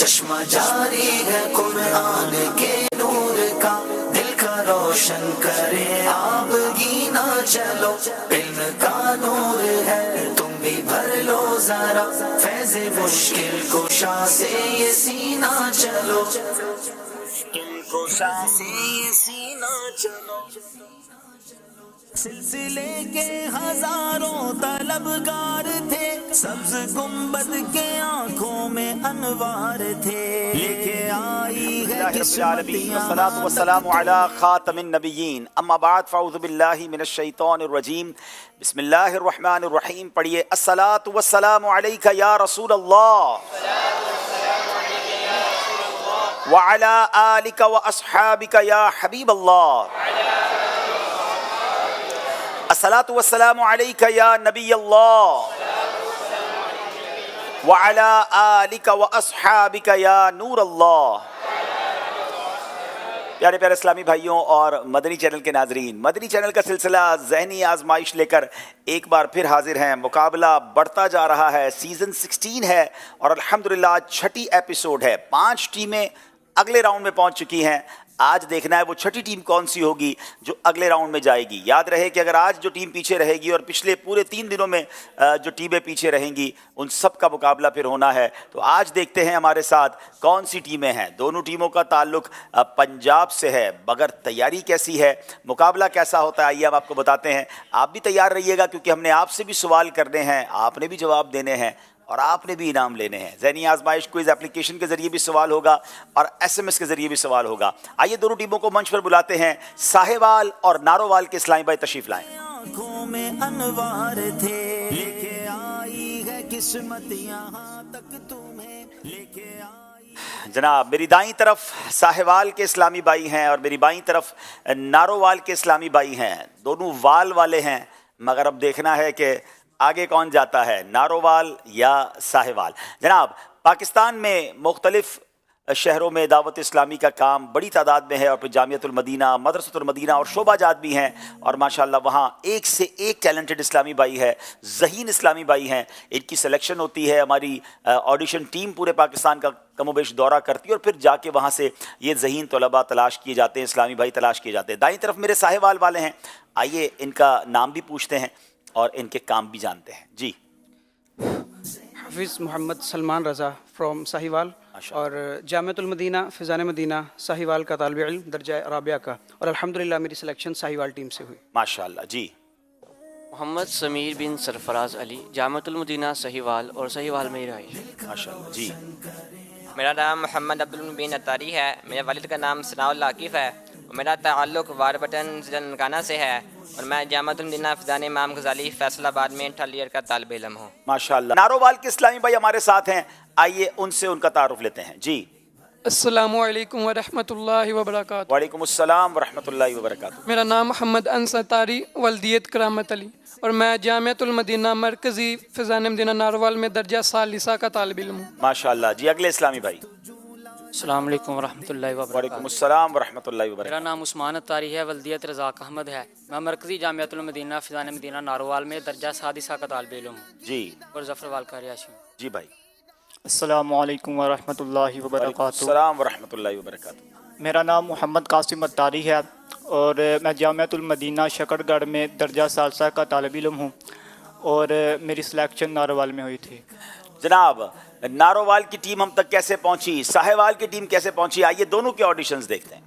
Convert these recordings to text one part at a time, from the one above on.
چشمہ جاری ہے قرآن کے نور کا، دل کا روشن کرے آپ گینا چلو، علم کا نور ہے تم بھی بھر لو ذرا، فیض مشکل کشا سے یہ سینہ چلو، مشکل کشا سے یہ سینہ چلو۔ سلسلے کے ہزاروں طلبگار تھے، سبز گنبد کے آنکھوں میں انوار تھے، لے کے آئی ہے قسمتیاں۔ والصلاة والسلام على خاتم النبیین، اما بعد فاعوذ باللہ من الشیطان الرجیم، بسم اللہ الرحمن الرحیم۔ پڑھیے الصلاة والسلام علیک یا رسول اللہ وعلی آلک واصحابک یا حبیب اللہ، الصلاة والسلام علیک یا نبی اللہ وعلی آلک واصحابک یا نور اللہ۔ پیارے پیارے اسلامی بھائیوں اور مدنی چینل کے ناظرین، مدنی چینل کا سلسلہ ذہنی آزمائش لے کر ایک بار پھر حاضر ہیں۔ مقابلہ بڑھتا جا رہا ہے، سیزن 16 ہے اور الحمدللہ آج 6ٹی ایپیسوڈ ہے۔ 5 ٹیمیں اگلے راؤنڈ میں پہنچ چکی ہیں۔ آج دیکھنا ہے وہ 6ٹی ٹیم کون سی ہوگی جو اگلے راؤنڈ میں جائے گی۔ یاد رہے کہ اگر آج جو ٹیم پیچھے رہے گی اور پچھلے پورے 3 دنوں میں جو ٹیمیں پیچھے رہیں گی ان سب کا مقابلہ پھر ہونا ہے۔ تو آج دیکھتے ہیں ہمارے ساتھ کون سی ٹیمیں ہیں۔ دونوں ٹیموں کا تعلق پنجاب سے ہے، مگر تیاری کیسی ہے، مقابلہ کیسا ہوتا ہے، آئیے ہم آپ کو بتاتے ہیں۔ آپ بھی تیار رہیے گا کیونکہ ہم نے آپ سے بھی سوال کرنے ہیں، آپ نے بھی جواب دینے ہیں اور آپ نے بھی انعام لینے ہیں۔ ذہنی آزمائش کوئز اپلیکیشن کے ذریعے بھی سوال ہوگا اور SMS کے ذریعے بھی سوال ہوگا۔ آئیے دونوں ٹیموں کو منچ پر بلاتے ہیں۔ ساہیوال اور نارووال کے اسلامی بھائی تشریف لائیں۔ آنکھوں میں انوار تھے، لے کے آئی ہے قسمت یہاں تک تمہیں، لے کے آئی۔ جناب میری دائیں طرف ساہیوال کے اسلامی بھائی ہیں اور میری بائیں طرف نارووال کے اسلامی بھائی ہیں۔ دونوں وال والے ہیں، مگر اب دیکھنا ہے کہ آگے کون جاتا ہے، نارووال یا ساہیوال۔ جناب پاکستان میں مختلف شہروں میں دعوت اسلامی کا کام بڑی تعداد میں ہے اور پھر جامعۃ المدینہ، مدرسۃ المدینہ اور شعبہ جات بھی ہیں، اور ماشاءاللہ وہاں ایک سے ایک ٹیلنٹڈ اسلامی بھائی ہے، ذہین اسلامی بھائی ہیں۔ ان کی سلیکشن ہوتی ہے، ہماری آڈیشن ٹیم پورے پاکستان کا کم و بیش دورہ کرتی ہے اور پھر جا کے وہاں سے یہ ذہین طلباء تلاش کیے جاتے ہیں، اسلامی بھائی تلاش کیے جاتے ہیں۔ دائیں طرف میرے ساہیوال والے ہیں، آئیے ان کا نام بھی پوچھتے ہیں اور ان کے کام بھی جانتے ہیں۔ جی حافظ محمد سلمان رضا فرام ساہیوال، اور جامعۃ المدینہ فیضان مدینہ ساہیوال کا طالب علم درجہ رابعہ کا، اور الحمدللہ میری سلیکشن ساہیوال ٹیم سے ہوئی۔ ماشاءاللہ۔ جی محمد سمیر بن سرفراز علی، جامعۃ المدینہ ساہیوال اور ساہیوال میں رہائش۔ ماشاءاللہ۔ جی میرا نام محمد عبدالمبین اتاری ہے، میرے والد کا نام ثناء اللہ عاکف ہے، اور میرا تعلق واربٹن ضلع ننکانہ سے ہے، اور میں جامعۃ المدینہ فیضان امام غزالی فیصل آباد میں 3rd ایئر کا طالب علم ہوں۔ ماشاءاللہ۔ نارووال کے اسلامی بھائی ہمارے ساتھ ہیں، آئیے ان سے ان کا تعارف لیتے ہیں۔ جی السلام علیکم ورحمۃ اللہ وبرکاتہ۔ وعلیکم السلام ورحمۃ اللہ وبرکاتہ۔ میرا نام محمد انس تاری ولدیت کرامت علی، اور میں جامعۃ المدینہ مرکزی فیضان مدینہ نارووال میں درجہ ثالثہ کا طالب علم ہوں۔ ماشاءاللہ۔ جی اگلے اسلامی بھائی۔ السلام علیکم ورحمۃ اللہ وعلیکم وبرکاتہ۔ السلام ورحمۃ اللہ وبرکاتہ۔ میرا نام عثمان اتاری ہے، ولدیت رزاق احمد ہے، میں مرکزی جامعۃ المدینہ فیضان مدینہ نارووال میں درجہ سادسہ کا طالب علم ہوں جی اور ظفروال کا رہائشی ہوں۔ جی بھائی۔ السلام علیکم ورحمۃ اللہ وعلیکم وبرکاتہ۔ السلام ورحمۃ اللہ وبرکاتہ۔ میرا نام محمد قاسم اتاری ہے اور میں جامعۃ المدینہ شکر گڑھ میں درجہ ثالثہ کا طالب علم ہوں، اور میری سلیکشن نارووال میں ہوئی تھی۔ جناب نارووال کی ٹیم ہم تک کیسے پہنچی، ساہیوال کی ٹیم کیسے پہنچی، آئیے دونوں کے آڈیشنز دیکھتے ہیں۔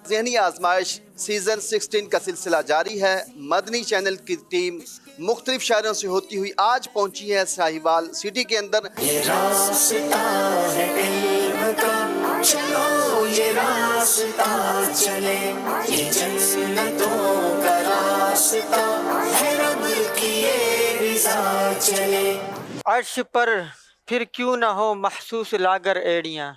ذہنی آزمائش سیزن 16 کا سلسلہ جاری ہے۔ مدنی چینل کی ٹیم مختلف شہروں سے ہوتی ہوئی آج پہنچی ہے ساہیوال سٹی کے اندر۔ یہ راستہ ہے علم کا، چلو یہ راستہ چلے، یہ جنتوں کا راستہ ہے، رب کی یہ رضا چلے۔ عرش پر پھر کیوں نہ ہو محسوس لاگر ایڑیاں،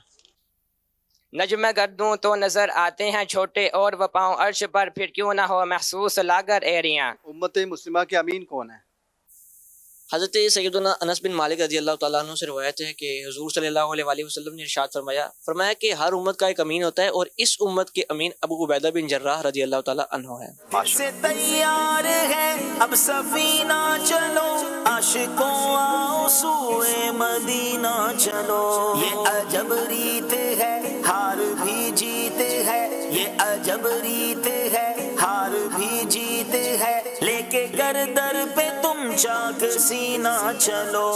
نجم گردوں تو نظر آتے ہیں چھوٹے اور وہ پاؤں، عرش پر پھر کیوں نہ ہو محسوس لاگر ایریاں۔ امت مسلمہ کے امین کون ہے؟ حضرت سیدنا انس بن مالک رضی اللہ تعالیٰ عنہ سے روایت ہے کہ حضور صلی اللہ علیہ وآلہ وسلم نے ارشاد فرمایا کہ ہر امت کا ایک امین ہوتا ہے، اور اس امت کے امین ابو عبیدہ بن جراح رضی اللہ تعالیٰ عنہ ہے۔ سے تیار ہے اب سفینہ چلو، عاشقوں آؤ سوئے مدینہ چلو، یہ عجب ریت ہے ہار بھی جیتے ہے، یہ عجب ریت ہے ہار بھی جیتے ہے، لے کے گردر پہ تم چاک سینہ چلو۔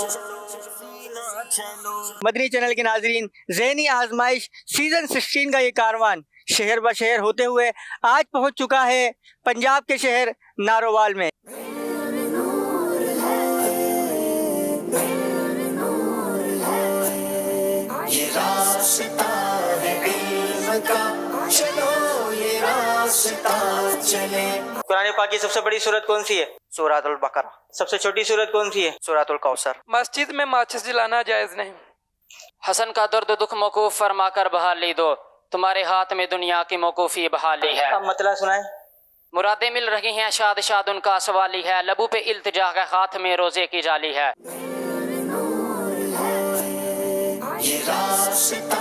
مدنی چینل کے ناظرین، ذہنی آزمائش سیزن 16 کا یہ کاروان شہر بہ شہر ہوتے ہوئے آج پہنچ چکا ہے پنجاب کے شہر نارووال میں۔ یہ راستہ ہے علم کا، چلو یہ راستہ چلے۔ قرآن پاک کی سب سے بڑی سورت کون سی ہے؟ سورۃ البقرہ۔ سب سے چھوٹی سورت کون سی ہے؟ سورۃ الکوثر۔ مسجد میں ماچس جلانا جائز نہیں۔ حسن کا درد دکھ موقوف فرما کر بحالی دو، تمہارے ہاتھ میں دنیا کی موقوفی بحالی ہے۔ اب مطلع سنائیں۔ مرادیں مل رہی ہیں، شاد شاد ان کا سوالی ہے، لبوں پہ التجا ہے، ہاتھ میں روزے کی جالی ہے۔ یہ راستہ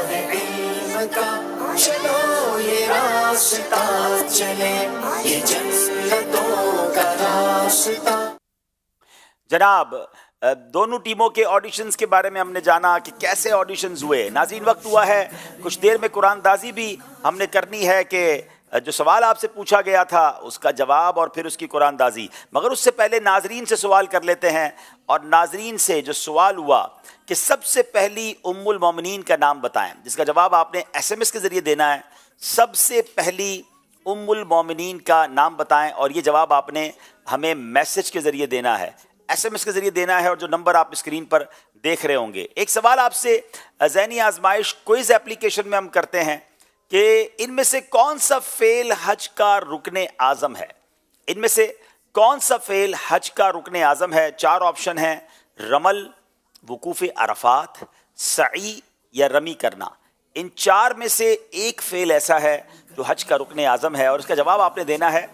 ہے علم کا، چلو یہ راستہ چلے، یہ جنتوں کا راستہ۔ جناب دونوں ٹیموں کے آڈیشنز کے بارے میں ہم نے جانا کہ کیسے آڈیشنز ہوئے۔ ناظرین وقت ہوا ہے کچھ دیر میں قرآن دازی بھی ہم نے کرنی ہے کہ جو سوال آپ سے پوچھا گیا تھا اس کا جواب اور پھر اس کی قرآن دازی، مگر اس سے پہلے ناظرین سے سوال کر لیتے ہیں۔ اور ناظرین سے جو سوال ہوا کہ سب سے پہلی ام المومنین کا نام بتائیں، جس کا جواب آپ نے ایس ایم ایس کے ذریعے دینا ہے۔ سب سے پہلی ام المومنین کا نام بتائیں، اور یہ جواب آپ نے ہمیں میسج کے ذریعے دینا ہے، ایس ایم ایس کے ذریعے دینا ہے، اور جو نمبر آپ اسکرین پر دیکھ رہے ہوں گے۔ ایک سوال آپ سے ذہنی آزمائش کوئز اپلیکیشن میں ہم کرتے ہیں کہ ان میں سے کون سا فعل حج کا رکن اعظم ہے؟ ان میں سے کون سا فعل حج کا رکن اعظم ہے؟ 4 آپشن ہیں: رمل، وقوف عرفات، سعی یا رمی کرنا۔ ان 4 میں سے ایک فعل ایسا ہے جو حج کا رکن اعظم ہے، اور اس کا جواب آپ نے دینا ہے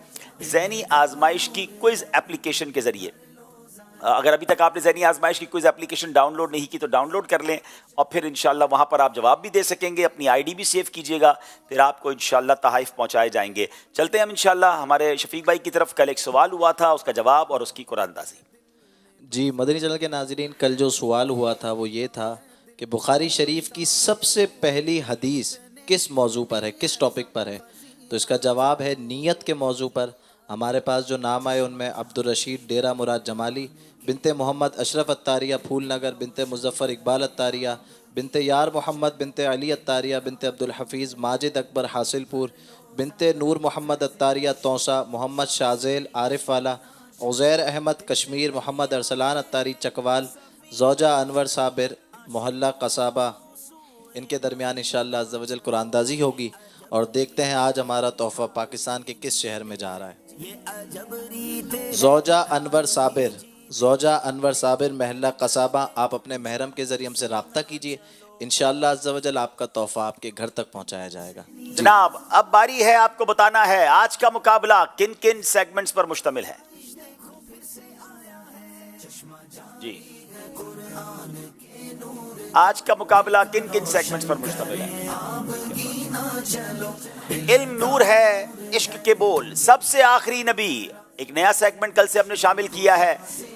ذہنی آزمائش کی کوئز اپلیکیشن کے ذریعے۔ اگر ابھی تک آپ نے ذہنی آزمائش کی کوئز اپلیکیشن ڈاؤن لوڈ نہیں کی تو ڈاؤن لوڈ کر لیں، اور پھر انشاءاللہ وہاں پر آپ جواب بھی دے سکیں گے، اپنی آئی ڈی بھی سیو کیجئے گا، پھر آپ کو انشاءاللہ تحائف پہنچائے جائیں گے۔ چلتے ہیں ہم انشاءاللہ ہمارے شفیق بھائی کی طرف۔ کل ایک سوال ہوا تھا، اس کا جواب اور اس کی قرآن دازی۔ جی مدنی چینل کے ناظرین، کل جو سوال ہوا تھا وہ یہ تھا کہ بخاری شریف کی سب سے پہلی حدیث کس موضوع پر ہے، کس ٹاپک پر ہے؟ تو اس کا جواب ہے نیت کے موضوع پر۔ ہمارے پاس جو نام آئے ان میں عبدالرشید ڈیرہ مراد جمالی، بنت محمد اشرف اتاریہ پھول نگر، بنت مظفر اقبال اتاریہ، بنت یار محمد بنت علی اتاریہ، بنت عبدالحفیظ ماجد اکبر حاصل پور، بنت نور محمد اتاریہ توسا، محمد شازیل عارف والا، عزیر احمد کشمیر، محمد ارسلان اتاری چکوال، زوجہ انور صابر محلہ قصابہ۔ ان کے درمیان انشاءاللہ عز و جل قرآن دازی ہوگی، اور دیکھتے ہیں آج ہمارا تحفہ پاکستان کے کس شہر میں جا رہا ہے۔ زوجہ انور صابر، زوجہ انور صابر محلہ قصابہ، آپ اپنے محرم کے ذریعے ہم سے رابطہ کیجئے، انشاءاللہ عز و جل آپ کا تحفہ آپ کے گھر تک پہنچایا جائے گا۔ جناب اب باری ہے آپ کو بتانا ہے آج کا مقابلہ کن کن سیگمنٹس پر مشتمل ہے۔ جی آج کا مقابلہ کن کن سیگمنٹس پر مشتمل ہے؟ علم نور ہے، عشق کے بول، سب سے آخری نبی، ایک نیا سیگمنٹ کل سے ہم نے شامل کیا ہے،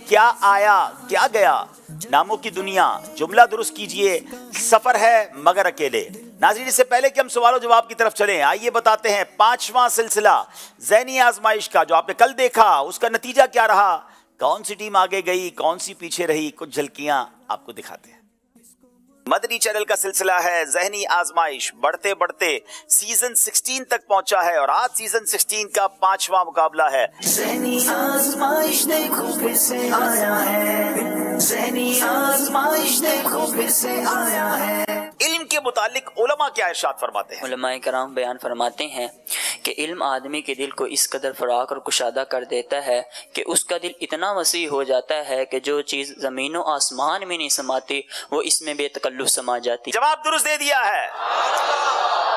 کیا آیا کیا گیا، ناموں کی دنیا، جملہ درست کیجئے، سفر ہے مگر اکیلے۔ ناظرین اس سے پہلے کہ ہم سوال و جواب کی طرف چلیں، آئیے بتاتے ہیں 5واں سلسلہ ذہنی آزمائش کا جو آپ نے کل دیکھا اس کا نتیجہ کیا رہا، کون سی ٹیم آگے گئی کون سی پیچھے رہی، کچھ جھلکیاں آپ کو دکھاتے ہیں۔ مدنی چینل کا سلسلہ ہے ذہنی آزمائش، بڑھتے بڑھتے سیزن 16 تک پہنچا ہے، اور آج سیزن 16 کا 5واں مقابلہ ہے۔ ذہنی آزمائش دیکھو پھر سے آیا ہے، ذہنی آزمائش دیکھو پھر سے آیا ہے۔ علم کے متعلق علماء کیا ارشاد فرماتے ہیں؟ علماء کرام بیان فرماتے ہیں کہ علم آدمی کے دل کو اس قدر فراخ اور کشادہ کر دیتا ہے کہ اس کا دل اتنا وسیع ہو جاتا ہے کہ جو چیز زمین و آسمان میں نہیں سماتی وہ اس میں بے تکلف سما جاتی. جواب درست دے دیا ہے.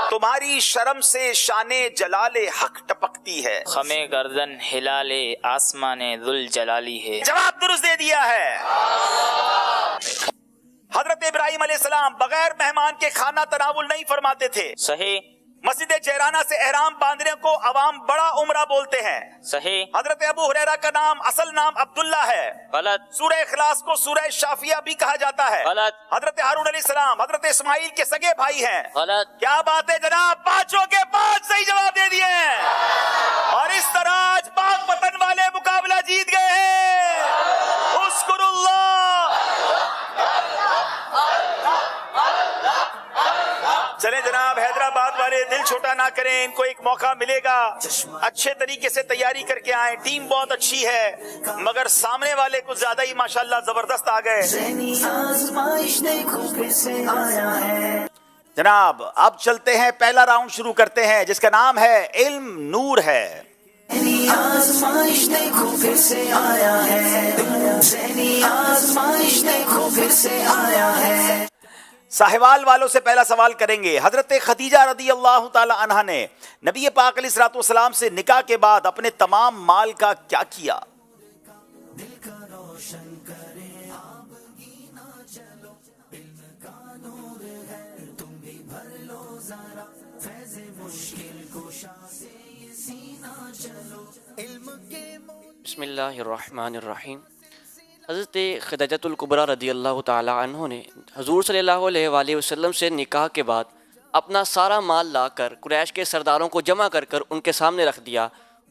تمہاری شرم سے شان جلال حق ٹپکتی ہے. خمے گردن ہلال آسمان ذل جلالی ہے. جواب درست دے دیا ہے. حضرت ابراہیم علیہ السلام بغیر مہمان کے کھانا تناول نہیں فرماتے تھے. صحیح. مسجد جیرانہ سے احرام باندھنے کو عوام بڑا عمرہ بولتے ہیں. صحیح. حضرت ابو ہریرہ کا نام اصل نام عبداللہ ہے. غلط. سورہ اخلاص کو سورہ شافیہ بھی کہا جاتا ہے. غلط. حضرت ہارون علیہ السلام حضرت اسماعیل کے سگے بھائی ہیں. غلط. کیا بات ہے جناب, پانچوں کے پانچ صحیح جواب دے دیے ہیں اور اس طرح آج پاک وطن والے مقابلہ جیت گئے ہیں. اذکر اللہ. چلیں جناب, حیدرآباد والے دل چھوٹا نہ کریں, ان کو ایک موقع ملے گا. اچھے طریقے سے تیاری کر کے آئیں. ٹیم بہت اچھی ہے مگر سامنے والے کچھ زیادہ ہی ماشاءاللہ زبردست آ گئے. جناب اب چلتے ہیں, پہلا راؤنڈ شروع کرتے ہیں جس کا نام ہے علم نور ہے. آزمائش دیکھو پھر سے آیا ہے, آزمائش دیکھو پھر سے آیا ہے. ساہیوال والوں سے پہلا سوال کریں گے. حضرت خدیجہ رضی اللہ تعالی عنہا نے نبی پاک علیہ الصلوۃ والسلام سے نکاح کے بعد اپنے تمام مال کا کیا کیا؟ بسم اللہ الرحمن الرحیم. حضرت خدیجۃ الکبریٰ رضی اللہ تعالی عنہ نے حضور صلی اللہ علیہ وآلہ وسلم سے نکاح کے بعد اپنا سارا مال لا کر قریش کے سرداروں کو جمع کر کر ان کے سامنے رکھ دیا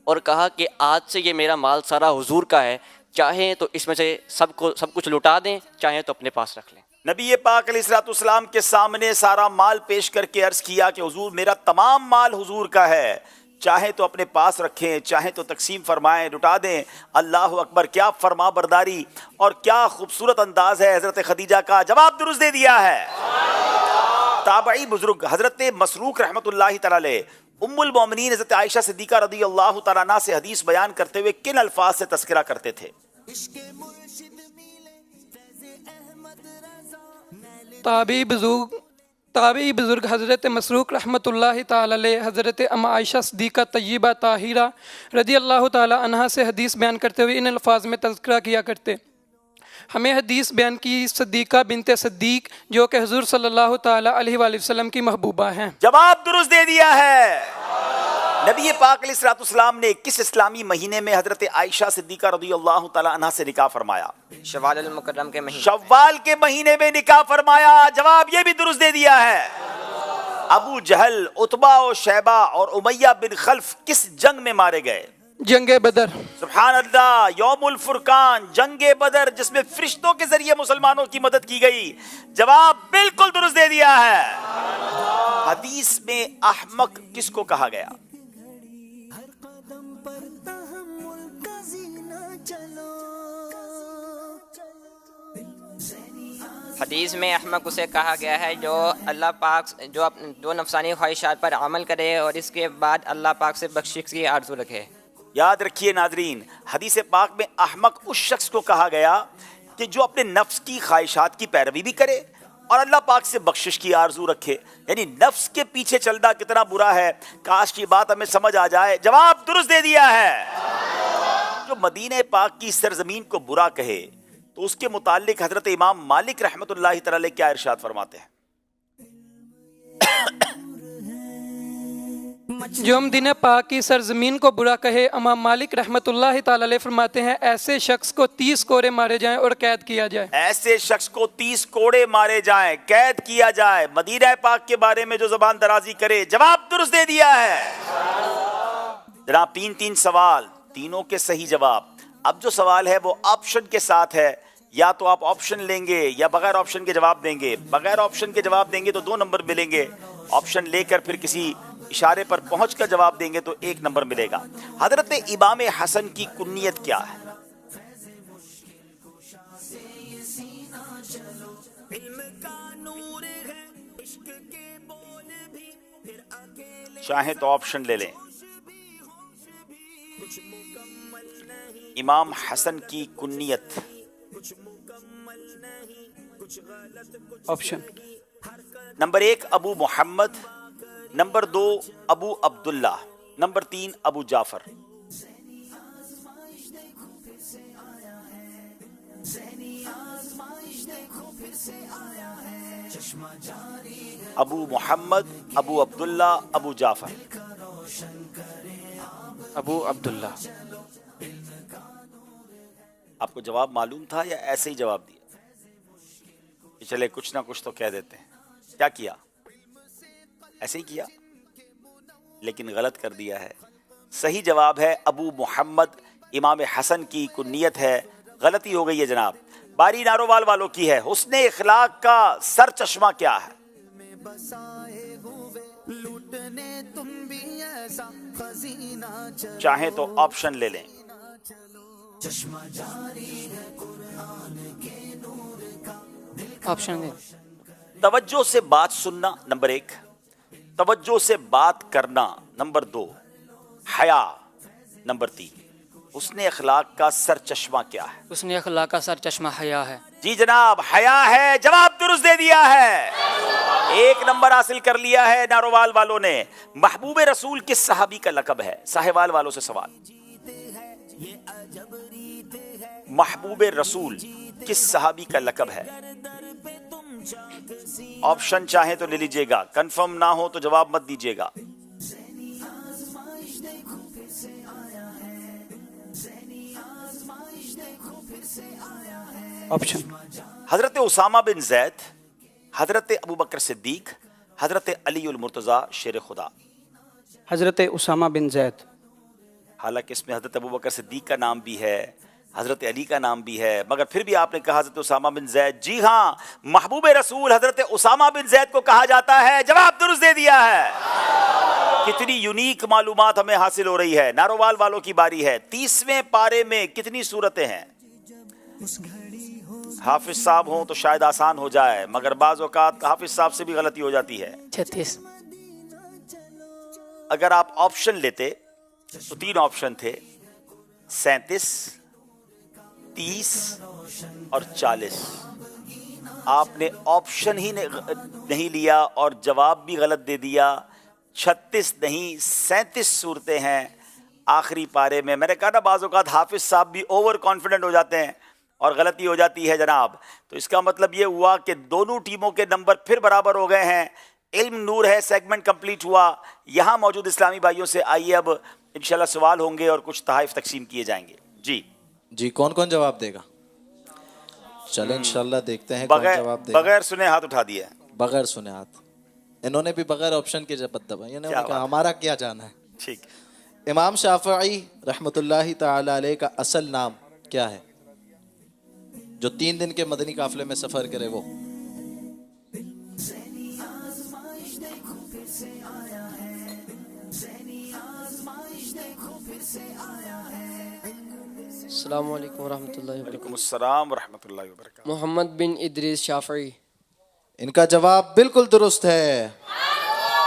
اور کہا کہ آج سے یہ میرا مال سارا حضور کا ہے, چاہیں تو اس میں سے سب کچھ لٹا دیں, چاہیں تو اپنے پاس رکھ لیں. نبی پاک علیہ الصلوۃ والسلام کے سامنے سارا مال پیش کر کے عرض کیا کہ حضور میرا تمام مال حضور کا ہے, چاہیں تو اپنے پاس رکھیں, چاہیں تو تقسیم فرمائیں, لٹا دیں. اللہ اکبر, کیا فرما برداری اور کیا خوبصورت انداز ہے حضرت خدیجہ کا. جواب درست دے دیا ہے. تابعی بزرگ حضرت مسروق رحمۃ اللہ تعالی علیہ ام المومنین حضرت عائشہ صدیقہ رضی اللہ تعالیٰ عنہ سے حدیث بیان کرتے ہوئے کن الفاظ سے تذکرہ کرتے تھے؟ تابعی بزرگ حضرت مسروق رحمۃ اللہ تعالی علیہ حضرت ام عائشہ صدیقہ طیبہ طاہرہ رضی اللہ تعالی عنہا سے حدیث بیان کرتے ہوئے ان الفاظ میں تذکرہ کیا کرتے. ہمیں حدیث بیان کی صدیقہ بنت صدیق جو کہ حضور صلی اللہ تعالی علیہ وآلہ وسلم کی محبوبہ ہیں. جواب درست دے دیا ہے. نبی پاک علیہ الصلوۃ والسلام نے کس اسلامی مہینے میں حضرت عائشہ صدیقہ رضی اللہ تعالی عنہا سے نکاح فرمایا؟ شوال المکرم کے مہینے. شوال کے مہینے میں نکاح فرمایا. جواب یہ بھی درست دے دیا ہے. ابو جہل, عتبہ و شیبہ اور امیہ بن خلف کس جنگ میں مارے گئے؟ جنگ بدر. سبحان اللہ, یوم الفرقان, جنگ بدر جس میں فرشتوں کے ذریعے مسلمانوں کی مدد کی گئی. جواب بالکل درست دے دیا ہے. حدیث میں احمق کس کو کہا گیا؟ حدیث میں احمق اسے کہا گیا ہے جو اللہ پاک جو نفسانی خواہشات پر عمل کرے اور اس کے بعد اللہ پاک سے بخشش کی آرزو رکھے. یاد رکھیے ناظرین, حدیث پاک میں احمق اس شخص کو کہا گیا کہ جو اپنے نفس کی خواہشات کی پیروی بھی کرے اور اللہ پاک سے بخشش کی آرزو رکھے. یعنی نفس کے پیچھے چلنا کتنا برا ہے, کاش کی بات ہمیں سمجھ آ جائے. جواب درست دے دیا ہے. جو مدینہ پاک کی سرزمین کو برا کہے تو اس کے متعلق حضرت امام مالک رحمۃ اللہ تعالی علیہ کیا ارشاد فرماتے ہیں؟ جو مدینہ پاک کی سرزمین کو برا کہے, امام مالک رحمۃ اللہ تعالی علیہ فرماتے ہیں ایسے شخص کو 30 کوڑے مارے جائیں اور قید کیا جائے. ایسے شخص کو 30 کوڑے مارے جائیں, قید کیا جائے. مدینہ پاک کے بارے میں جو زبان درازی کرے. جواب درست دے دیا ہے. جناب 3 سوال, تینوں کے صحیح جواب. اب جو سوال ہے وہ آپشن کے ساتھ ہے, یا تو آپ آپشن لیں گے یا بغیر آپشن کے جواب دیں گے. بغیر آپشن کے جواب دیں گے تو 2 نمبر ملیں گے, آپشن لے کر پھر کسی اشارے پر پہنچ کر جواب دیں گے تو 1 نمبر ملے گا. حضرت امام حسن کی کنیت کیا ہے؟ چاہیں تو آپشن لے لیں. इमाम हसन की कुन्नियत। Option. Number 1 Abu Mohammad, number 2 Abu Abdullah, number 3 Abu Jafar. Abu Mohammad, Abu Abdullah, Abu Jafar. Abu Abdullah. आपको जवाब मालूम था या ऐसे ही जवाब दिया? चले कुछ ना कुछ तो कह देते हैं। क्या किया? ऐसे ही किया, लेकिन गलत कर दिया है। सही जवाब है अबू मोहम्मद, इमाम हसन की कुन्नियत है। गलती हो गई है जनाब। बारी नारोवाल वालों की है। हुस्ने इखलाक का सर चश्मा क्या है? चाहे तो ऑप्शन ले लें। ऑप्शन दे। तवज्जो से बात सुनना नंबर 1, तवज्जो से बात करना नंबर 2, हया नंबर 3। उसने अखलाक का सर चश्मा क्या है? उसने अखलाक का सर चश्मा हया है। जी जनाब, हया है। जवाब दुरुस्त दे दिया है। 1 नंबर हासिल कर लिया है नारोवाल वालों ने। महबूब रसूल किस सहाबी का लकब है? साहिवाल वालों से सवाल। महबूब रसूल किस सहाबी का लकब है? ऑप्शन चाहे तो ले लीजिएगा, कंफर्म ना हो तो जवाब मत दीजिएगा। ऑप्शन। हजरत उसामा बिन जैद, हजरत अबू बकर सिद्दीक, हजरत अली उल मुर्तजा शेर खुदा। हजरत उसामा बिन जैद। हालांकि इसमें हजरत अबू बकर सिद्दीक का नाम भी है, हजरत अली का नाम भी है, मगर फिर भी आपने कहा हजरत उसामा बिन जैद। जी हाँ, महबूब रसूल हजरत उसामा बिन जैद को कहा जाता है। जवाब दुरुस्त दे दिया है। कितनी यूनिक मालूमात हमें हासिल हो रही है। नारोवाल वालों की बारी है। 30वें पारे में कितनी सूरतें हैं? हाफिज साहब हों तो शायद आसान हो जाए, मगर बाज़ औक़ात हाफिज साहब से भी गलती हो जाती है। 36। अगर आप ऑप्शन लेते तो 3 ऑप्शन थे, 37, 30 और 40। आपने ऑप्शन ही नहीं लिया और जवाब भी गलत दे दिया। 36 नहीं 37 सूरतें हैं आखिरी पारे में। मैंने कहा ना, बाज़ औक़ात हाफिज साहब भी ओवर कॉन्फिडेंट हो जाते हैं और गलती हो जाती है जनाब। तो इसका मतलब ये हुआ कि दोनों टीमों के नंबर फिर बराबर हो गए हैं। इल्म नूर है सेगमेंट कंप्लीट हुआ। यहाँ मौजूद इस्लामी भाइयों से आइए अब इंशाल्लाह सवाल होंगे और कुछ तहाइफ तकसीम किए जाएंगे। जी कौन कौन जवाब देगा? चले इंशाल्लाह देखते हैं कौन जवाब देगा। बगैर सुने हाथ उठा दिया। बगैर सुने हाथ। इन्होंने भी बगैर ऑप्शन के जवाब दबा। इन्होंने कहा हमारा क्या जाना है। ठीक। इमाम शाफई रहमतुल्लाहि ताला अलैह का असल नाम क्या है? जो 3 दिन के मदनी काफिले में सफर करे वो। अस्सलामु अलैकुम वरहमतुल्लाहि वबरकातुहू। मोहम्मद बिन इद्रीस शाफई। इनका जवाब बिल्कुल दुरुस्त है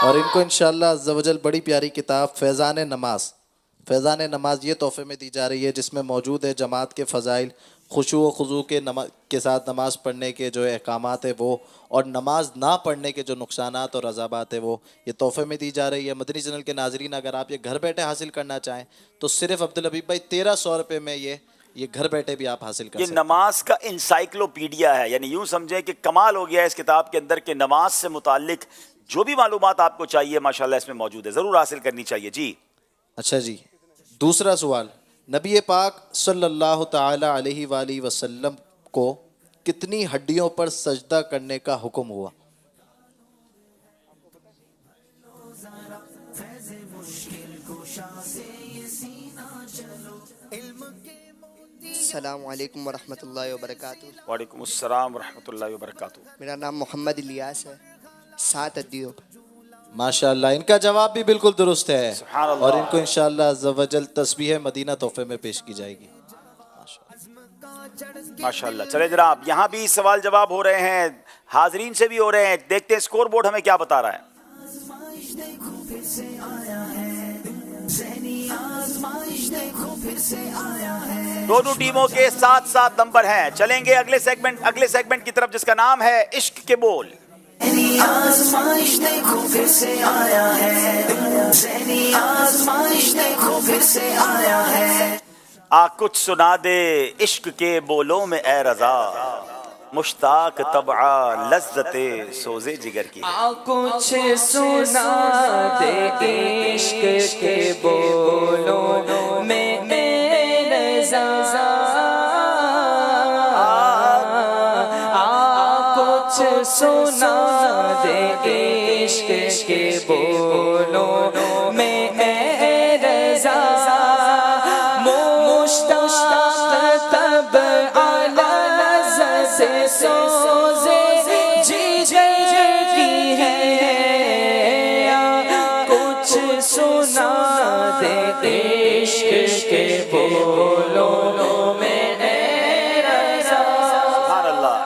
और इनको इंशाअल्लाह अज़्ज़वजल बड़ी प्यारी किताब फैज़ान नमाज ये तोहफे में दी जा रही है, जिसमें मौजूद है जमात के फ़ज़ाइल, खुशू व खुजू के साथ नमाज पढ़ने के जो अहकामात है वो, और नमाज ना पढ़ने के जो नुकसानात और अज़ाबात है वो ये तोहफे में दी जा रही है। मदनी चैनल के नाजरीन, अगर आप ये घर बैठे हासिल करना चाहें तो सिर्फ अब्दुल हबीब भाई 1300 रुपये में ये घर बैठे भी आप हासिल कर सकते हैं। नमाज का इंसाइक्लोपीडिया है, यानी यूं समझें कि कमाल हो गया है इस किताब के अंदर के नमाज से मुताल्लिक जो भी मालूमात आपको चाहिए माशाल्लाह इसमें मौजूद है। ज़रूर हासिल करनी चाहिए। जी अच्छा जी, दूसरा सवाल। नबी पाक सल्लल्लाहु ताला अलैहि वाली वसल्लम को कितनी हड्डियों पर सजदा करने का हुक्म हुआ? अस्सलामु अलैकुम वरहमतुल्लाहि वबरकातुहू। वालेकुम अस्सलाम वरहमतुल्लाहि वबरकातुहू। मेरा नाम मोहम्मद इलियास है। 7 हड्डियों। माशाअल्लाह, इनका जवाब भी बिल्कुल दुरुस्त है सुभान और इनको इंशाअल्लाह अज़्ज़वजल तस्बीह मदीना तोहफे में पेश की जाएगी। माशाअल्लाह। चले जनाब, यहाँ भी सवाल जवाब हो रहे हैं, हाजरीन से भी हो रहे हैं। देखते हैं स्कोर बोर्ड हमें क्या बता रहा है। دونوں ٹیموں کے 7 نمبر ہیں. چلیں گے اگلے سیگمنٹ کی طرف جس کا نام ہے عشق کے بول. آزمائش دیکھو پھر سے آیا ہے, ذہنی آزمائش دیکھو پھر سے آیا ہے. کچھ سنا دے عشق کے بولوں میں اے رضا, مشتاق طبع لذت سوزے جگر کی. کچھ سنا دے عشق کے بولوں میں اے رضا, کچھ سنا دے عشق کے بولوں میں اے رضا, مشتاق طبع لذت سوزے جگر کی ہے, کچھ سنا دے عشق کے بولوں میں اے رضا. سبحان اللہ.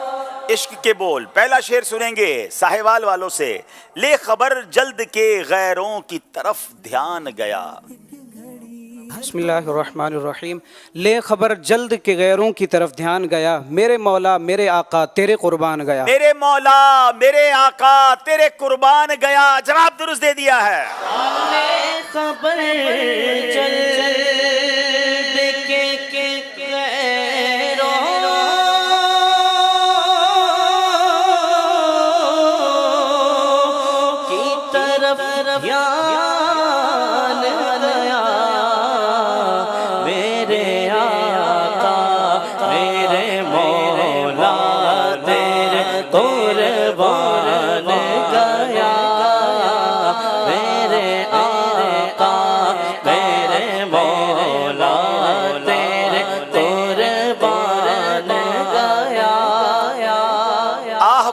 عشق کے بول پہلا شعر سنیں گے ساہیوال والوں سے. لے خبر جلد کے غیروں کی طرف دھیان گیا. بسم اللہ الرحمن الرحیم. لے خبر جلد کے غیروں کی طرف دھیان گیا, میرے مولا میرے آقا تیرے قربان گیا. میرے مولا میرے آقا تیرے قربان گیا. جواب درست دے دیا ہے. لے خبر جلد کے غیروں کی طرف دھیان گیا, میرے آقا میرے مولا تیرے قربان گیا, میرے آقا میرے مولا تیرے قربان گیا.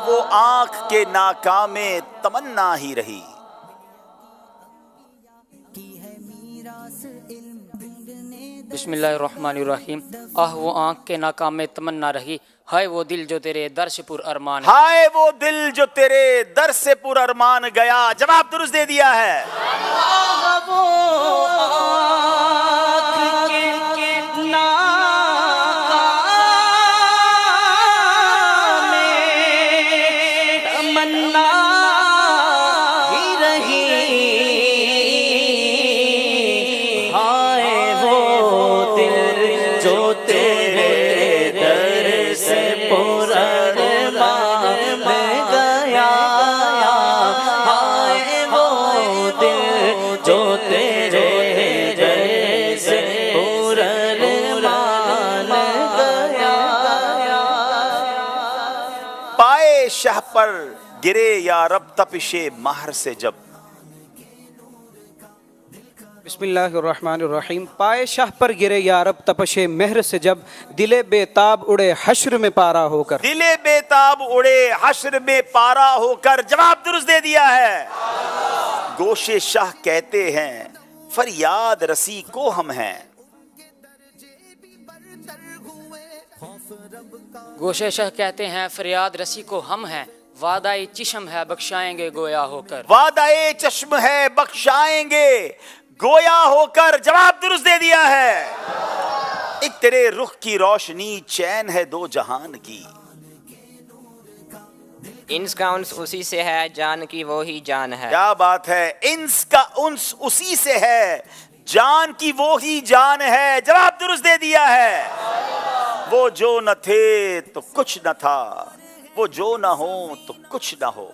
وہ آنکھ کے ناکام تمنا ہی رہی. بسم اللہ الرحمن الرحیم. وہ آنکھ کے ناکام تمنا رہی, ہائے وہ دل جو تیرے در سے پر ارمان. ہائے وہ دل جو تیرے در سے پر ارمان گیا. جواب درست دے دیا ہے. شہ پر گرے یا رب تپش مہر سے جب. بسم اللہ الرحمن الرحیم. پائے شاہ پر گرے یا رب تپش مہر سے جب, دل بے تاب اڑے حشر میں پارا ہو کر. دل بے تاب اڑے حشر میں پارا ہو کر. جواب درست دے دیا ہے. گوشے شاہ کہتے ہیں فریاد رسی کو ہم ہیں. گوشے شاہ کہتے ہیں فریاد رسی کو ہم ہیں, وعدہ چشم ہے بخشائیں گے گویا ہو کر. وعدہ چشم ہے بخشائیں گے گویا ہو کر. جواب درست دے دیا ہے. ایک تیرے رخ کی روشنی چین ہے دو جہان کی. انس کا انس اسی سے ہے, جان کی وہی جان ہے. کیا بات ہے. انس کا انس اسی سے ہے, جان کی وہی جان ہے. جواب درست دے دیا ہے. وہ جو نہ تھے تو کچھ نہ تھا, وہ جو نہ ہو تو کچھ نہ ہو.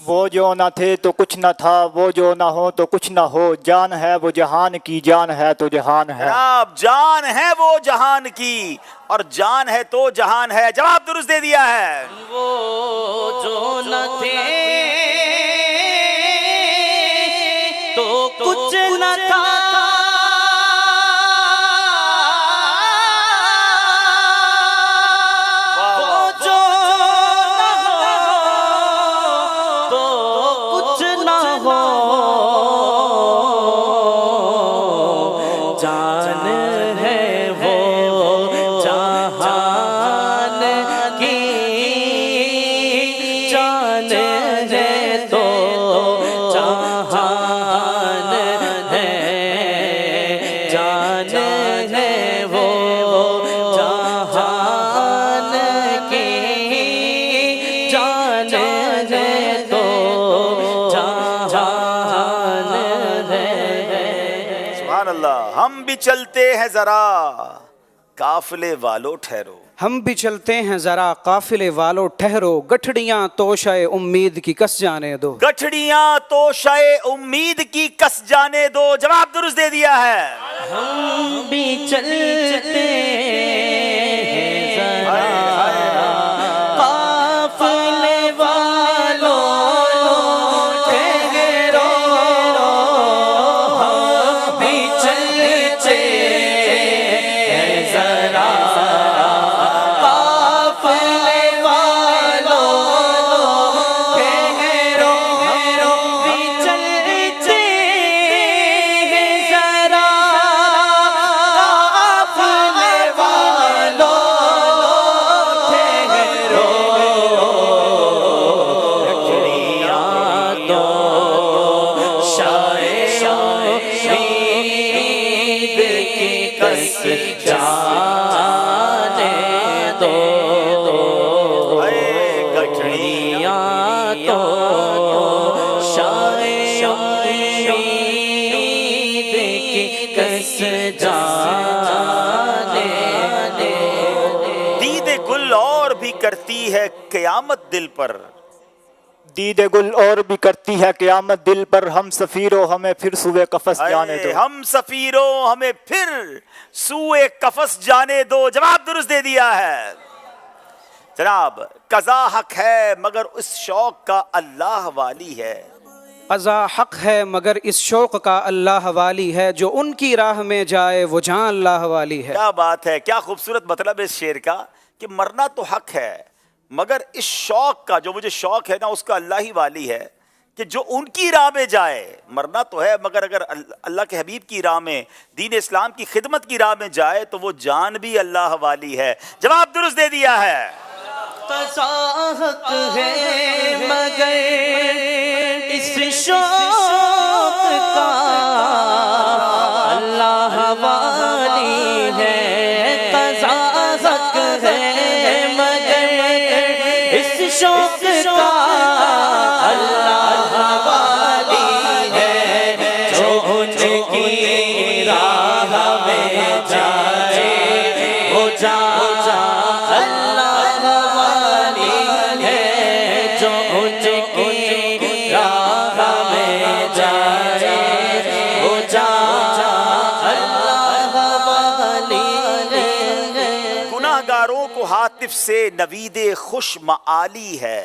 وہ جو نہ تھے تو کچھ نہ تھا, وہ جو نہ ہو تو کچھ نہ ہو. جان ہے وہ جہان کی, جان ہے تو جہان ہے. جناب جان ہے وہ جہان کی اور جان ہے تو جہان ہے. جواب درست دے دیا ہے. وہ جو نہ تھے تو کچھ نہ تھا, اللہ. ہم بھی چلتے ہیں ذرا قافلے والو ٹھہرو. ہم بھی چلتے ہیں ذرا قافلے والو ٹھہرو. گٹھڑیاں توشہ امید کی کس جانے دو. گٹھڑیاں توشہ امید کی کس جانے دو. جواب درست دے دیا ہے. ہم بھی چلتے ہیں ذرا قافلے والو ٹھہرو. ہم بھی چلتے ہیں ذرا قافلے والو ٹھہرو. ہم بھی چلتے ہیں ذرا قافلے والو ٹھہرو. گٹھڑیاں دو شاید امید کی کس جانے دو. گٹھڑیاں تو شاید امید کی کس جانے دو. دید گل اور بھی کرتی ہے قیامت دل پر. دید گل اور بھی کرتی ہے قیامت دل پر. ہم سفیرو ہمیں پھر سوئے قفس جانے دو. ہم سفیروں ہمیں پھر سوئے قفس جانے دو. جواب درست دے دیا ہے. جناب قضا حق ہے مگر اس شوق کا اللہ والی ہے. قضا حق ہے مگر اس شوق کا اللہ والی ہے. جو ان کی راہ میں جائے وہ جان اللہ والی ہے. کیا بات ہے, کیا خوبصورت مطلب ہے اس شعر کا کہ مرنا تو حق ہے مگر اس شوق کا, جو مجھے شوق ہے نا, اس کا اللہ ہی والی ہے. کہ جو ان کی راہ میں جائے, مرنا تو ہے مگر اگر اللہ کے حبیب کی راہ میں, دین اسلام کی خدمت کی راہ میں جائے تو وہ جان بھی اللہ والی ہے. جواب درست دے دیا ہے. قضا حق ہے مگر اس شوق کا اللہ والی ہے. قضا حق ہے مگر اس شوق کا اللہ والی ہے. جو ان کی راہ میں جائے وہ جا اللہ والی ہے. جو ان کی راہ میں جائے وہ جا اللہ والی ہے. گناہگاروں کو حاطف سے نوید خوش معالی ہے.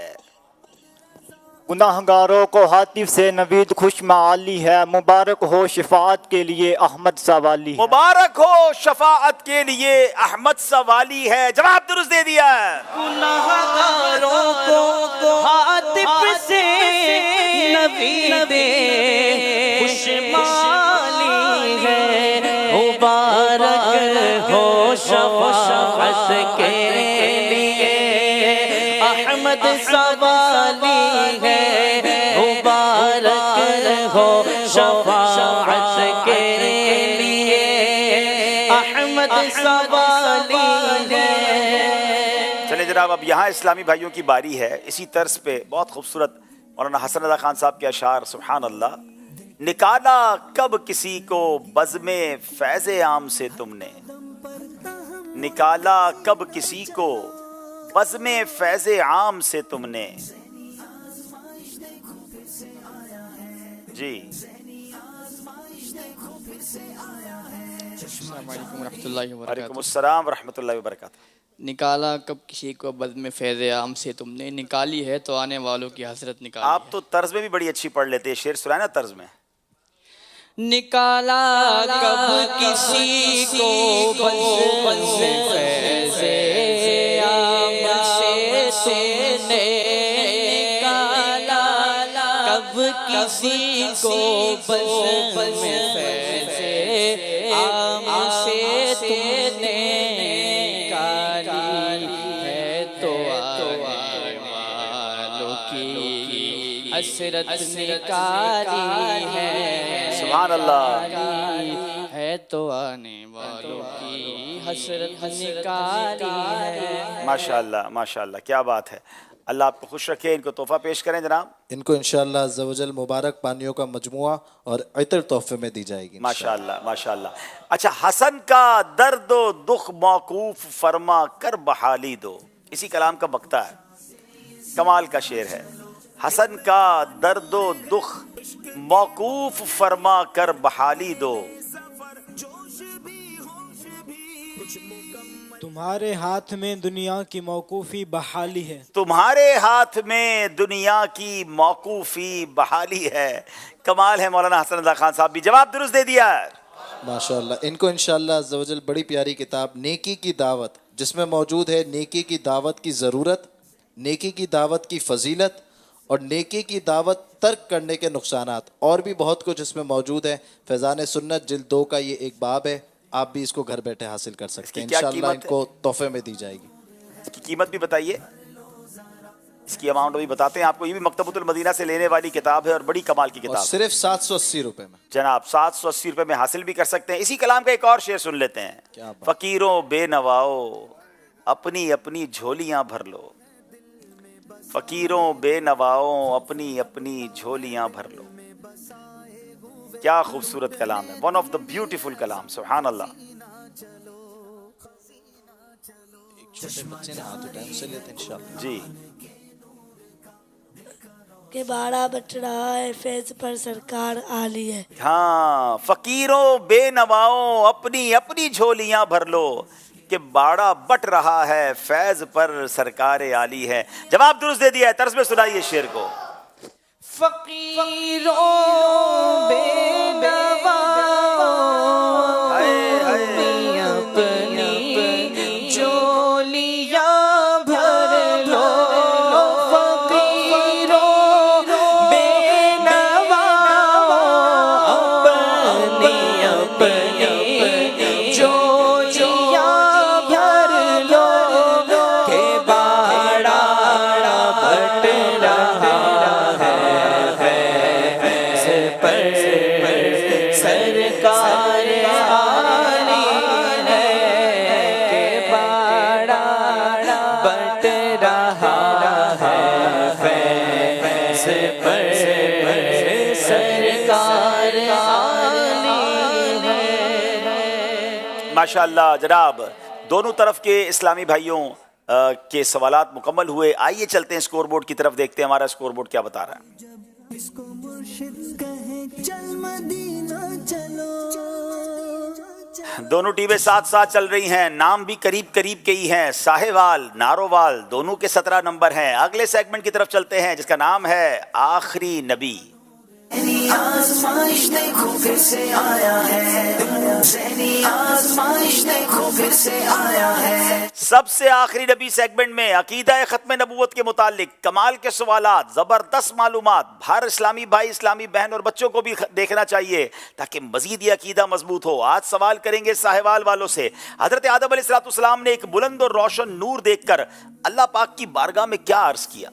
گناہگاروں کو حاطف سے نوید خوش معالی ہے. مبارک ہو شفاعت کے لیے احمد سوالی ہے. مبارک ہو شفاعت کے لیے احمد سوالی ہے. جواب درست دے دیا ہے. گناہگاروں کو حاطف سے نوید خوش معالی ہے. مبارک ہو شفاعت کے لیے احمد سوالی ہے. مبارک ہو شفاعت کے لیے احمد سوالی ہے. چلیں جناب, اب یہاں اسلامی بھائیوں کی باری ہے. اسی طرز پہ بہت خوبصورت مولانا حسن رضا خان صاحب کے اشعار. سبحان اللہ. نکالا کب کسی کو بزم فیض عام سے تم نے. نکالا کب کسی کو بزم فیض عام سے تم نے. جی السلام علیکم ورحمۃ اللہ وبرکاتہ. وعلیکم السلام ورحمۃ اللہ وبرکاتہ. نکالا کب کسی کو بزم فیض عام سے تم نے. نکالی ہے تو آنے والوں کی حسرت نکالی. آپ تو طرز میں بھی بڑی اچھی پڑھ لیتے ہیں. شعر سنائے نا طرز میں. نکالا کب کسی کو بزم فیض عام سے تم نے. نکالا کب کسی کو بزم فیض عام سے تم نے. حسرت نکالی ہے. سبحان اللہ. ہے تو آنے والوں کی حسرت نکالی ہے. ماشاءاللہ ماشاءاللہ, کیا بات ہے. اللہ آپ کو خوش رکھے. ان کو تحفہ پیش کریں جناب. इनको इंशाअल्लाह अज़्ज़ा वजल मुबारक पानियों का मजमुआ और इतर तोहफे में दी जाएगी. माशाअल्लाह माशाअल्लाह. अच्छा, हसन का दर्द व दुख मौकूफ फरमा कर बहाली दो, इसी कलाम का बक्ता है. कमाल का शेर है. हसन का दर्द व दुख मौकूफ फरमा कर बहाली दो. तुम्हारे हाथ में दुनिया की मौकूफी बहाली है. तुम्हारे हाथ में दुनिया की मौकूफी बहाली है. कमाल है. मौलाना हसन रज़ा खान साहब भी जवाब दुरुस्त दे दिया. माशाअल्लाह. इनको इंशाअल्लाह अज़्ज़ा वजल बड़ी प्यारी किताब नेकी की दावत, जिसमें मौजूद है नेकी की दावत की ज़रूरत, नेकी की दावत की फजीलत और नेकी की दावत तर्क करने के नुकसानात, और भी बहुत कुछ इसमें मौजूद है. फैज़ान सुन्नत जिल्द 2 का ये एक बाब है. आप भी इसको घर बैठे हासिल कर सकते हैं. इंशाअल्लाह इनको तोहफे में दी जाएगी. इसकी कीमत भी बताइए. इसकी अमाउंट भी बताते हैं आपको. ये भी मकतबतुल मदीना से लेने वाली किताब है और बड़ी कमाल की किताब. सिर्फ 780 रुपए में जनाब, 780 रुपए में हासिल भी कर सकते हैं. इसी कलाम का एक और शेर सुन लेते हैं. फकीरों बेनवाओ अपनी अपनी झोलियां भर लो. फकीरों बेनवाओ अपनी अपनी झोलियां भर लो. क्या खूबसूरत कलाम है. वन ऑफ द ब्यूटीफुल कलाम. सुभान अल्लाह. छोटे बच्चे ने हाथ उठाए, उनसे लेते हैं इंशाअल्लाह. जी. के बाड़ा बट रहा है फैज पर सरकार आली है. हाँ, फकीरों बेनवाओ अपनी अपनी झोलियां भर लो कि बाड़ा बट रहा है फैज पर सरकार आली है. जवाब दुरुस्त दे दिया है. तर्ज में सुनाइए शेर को. फकीरों बेनवाओ अपनी झोलियां भर लो. फकीरों बेनवाओ अपनी अपनी झोलियां भर लो के बाड़ा बट रहा सरकार आली है के बाड़ा बट रहा है फैज पर सरकार आली है. माशाअल्लाह जनाब. दोनों तरफ के इस्लामी भाइयों के सवालात मुकम्मल हुए. आइए चलते हैं स्कोर बोर्ड की तरफ, देखते हैं हमारा स्कोर बोर्ड क्या बता रहा है. दोनों टीमें साथ साथ चल रही हैं. नाम भी करीब करीब के ही हैं. साहिवाल, नारोवाल दोनों के 17 नंबर हैं. अगले सेगमेंट की तरफ चलते हैं जिसका नाम है आखिरी नबी. आज़माइश देखो फिर से आया है. आज़माइश देखो फिर से आया है. सबसे आखिरी नबी सेगमेंट में अकीदा खत्म नबूवत के मुतालिक कमाल के सवालात, जबरदस्त मालूमात. हर इस्लामी भाई, इस्लामी बहन और बच्चों को भी देखना चाहिए ताकि मजीद ये अकीदा मजबूत हो. आज सवाल करेंगे साहिवाल वालों से. हजरत आदम अलैहिस्सलाम ने एक बुलंद और रोशन नूर देखकर अल्लाह पाक की बारगाह में क्या अर्ज किया?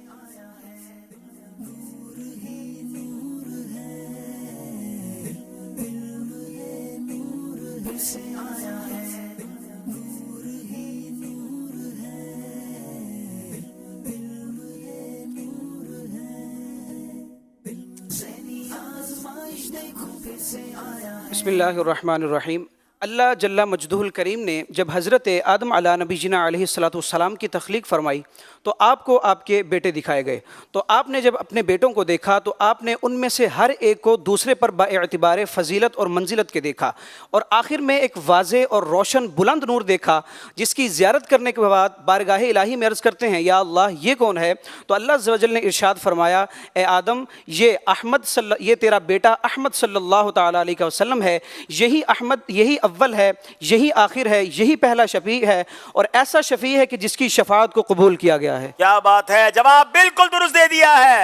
बिस्मिल्लाहिर्रहमानिर्रहीम. अल्लाह जल्ला मजदूहुल करीम ने जब हज़रत आदम अला नबीजना अलैहिस्सलाम की तख्लीक फरमाई तो आपको आपके बेटे दिखाए गए. तो आपने जब अपने बेटों को देखा तो आपने उनमें से हर एक को दूसरे पर बाएतिबार फ़जीलत और मंजिलत के देखा और आखिर में एक वाज़े और रोशन बुलंद नूर देखा जिसकी ज़ियारत करने के बाद बारगाह इलाही में अर्ज़ करते हैं या अल्लाह ये कौन है? तो अल्लाह अज़्ज़ व जल ने इरशाद फरमाया, ए आदम ये तेरा बेटा अहमद सल्लल्लाहु तआला अलैहि वसल्लम है. यही अहमद, यही अव्वल है, यही आखिर है, यही पहला शफी है और ऐसा शफी है कि जिसकी शफाअत को कबूल किया गया है. क्या बात है. जवाब बिल्कुल दुरुस्त दे दिया है.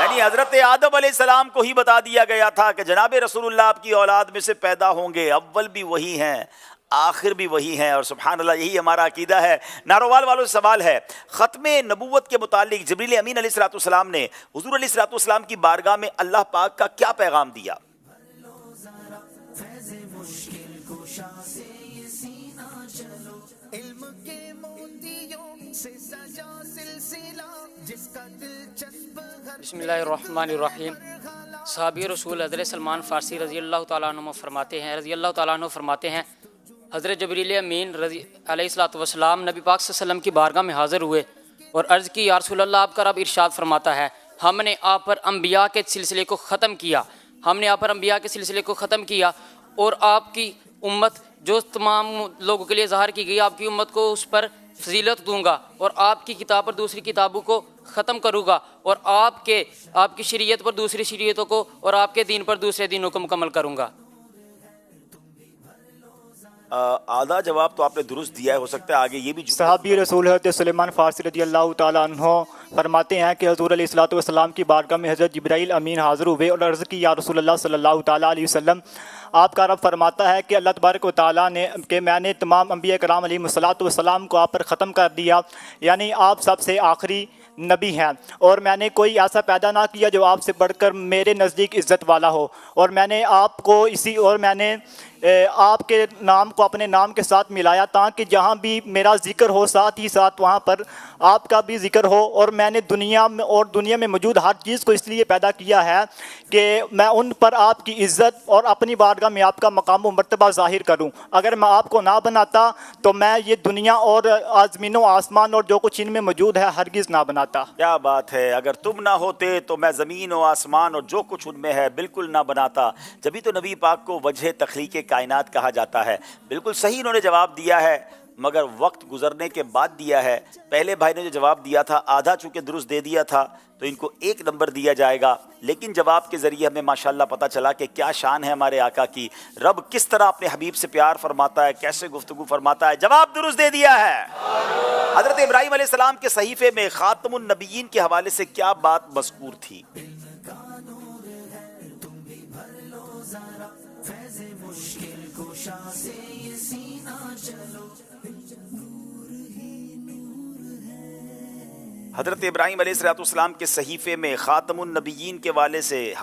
यानी हजरत आदम अलैहिस्सलाम को ही बता दिया गया था कि जनाब रसूलुल्लाह आपकी औलाद में से पैदा होंगे. अव्वल भी वही हैं, आखिर भी वही हैं. और सुभान अल्लाह, यही हमारा अकीदा है. नारोवाल वालों से सवाल है, खत्म नबूवत के मुतालिक जिब्रील अमीन अलैहिस्सलाम ने हुजूर अलैहिस्सलाम की बारगाह में अल्लाह पाक का क्या पैगाम दिया? बिस्मिल्लाहिर्रहमानिर्रहीम। साहबी रसूल हज़रत सलमान फ़ारसी रज़ी अल्लाह ताला अन्हु फरमाते हैं हज़रत जबरील अमीन अलैहिस्सलातु वस्सलाम नबी पाक सल्लल्लाहु अलैहि वसल्लम की बारगाह में हाज़िर हुए और अर्ज़ की, या रसूल अल्लाह, आपका रब इरशाद फरमाता है, हमने आप पर अम्बिया के सिलसिले को ख़त्म किया और आपकी उम्मत जो तमाम लोगों के लिए ज़ाहिर की गई, आपकी उम्मत को उस पर फजीलत दूंगा और आपकी किताब पर दूसरी किताबों को ख़त्म करूँगा और आपकी शरीयत पर दूसरी शरीयतों को और आपके दीन पर दूसरे दीनों को मुकम्मल करूँगा। आधा जवाब तो आपने दुरुस्त दिया है, हो सकता है आगे ये भी। सहाबी रसूल हज़रत सुलेमान फ़ारसी रज़ी अल्लाह ताला अन्हु फरमाते हैं कि हज़ूर अलैहिस्सलातु वस्सलाम की बारगाह में हज़रत जिब्राईल अमीन हाज़िर हुए और अर्ज़ की, या रसूल अल्लाह सल्लल्लाहु ताला अलैहि वसल्लम, आपका रब फरमाता है कि अल्लाह तबारक व तआला ने कि मैंने तमाम अम्बिया कराम अलैहिमुस्सलातु वस्सलाम को आप पर ख़त्म कर दिया, यानी आप सबसे आखिरी नबी हैं और मैंने कोई ऐसा पैदा ना किया जो आपसे बढ़कर मेरे नज़दीक इज़्ज़त वाला हो और मैंने आपके नाम को अपने नाम के साथ मिलाया ताकि जहाँ भी मेरा ज़िक्र हो साथ ही साथ वहाँ पर आपका भी ज़िक्र हो और मैंने दुनिया में मौजूद हर चीज़ को इसलिए पैदा किया है कि मैं उन पर आपकी इज़्ज़त और अपनी बारगाह में आपका मकाम व मर्तबा ज़ाहिर करूँ। अगर मैं आपको ना बनाता तो मैं ये दुनिया और ज़मीन आसमान और जो कुछ इनमें मौजूद है हरगिज़ ना बनाता। क्या बात है, अगर तुम ना होते तो मैं ज़मीन और आसमान और जो कुछ उनमें है बिल्कुल ना बनाता। जभी तो नबी पाक को वजह तख्लीक़ कायनात कहा जाता है। बिल्कुल सही इन्होंने जवाब दिया है, मगर वक्त गुजरने के बाद दिया है। पहले भाई ने जो जवाब दिया था आधा चूँकि दुरुस्त दे दिया था तो इनको 1 नंबर दिया जाएगा, लेकिन जवाब के ज़रिए हमें माशाल्लाह पता चला कि क्या शान है हमारे आका की, रब किस तरह अपने हबीब से प्यार फरमाता है, कैसे गुफ्तगू फरमाता है। जवाब दुरुस्त दे दिया है। हज़रत इब्राहीम अलैहिस्सलाम के सहीफ़े में ख़ातमुन नबिय्यीन के हवाले से क्या बात मज़कूर थी? हज़रत इब्राहीम अलैहिस्सलाम के सहीफ़े में ख़ातमुन नबिय्यीन के हवाले से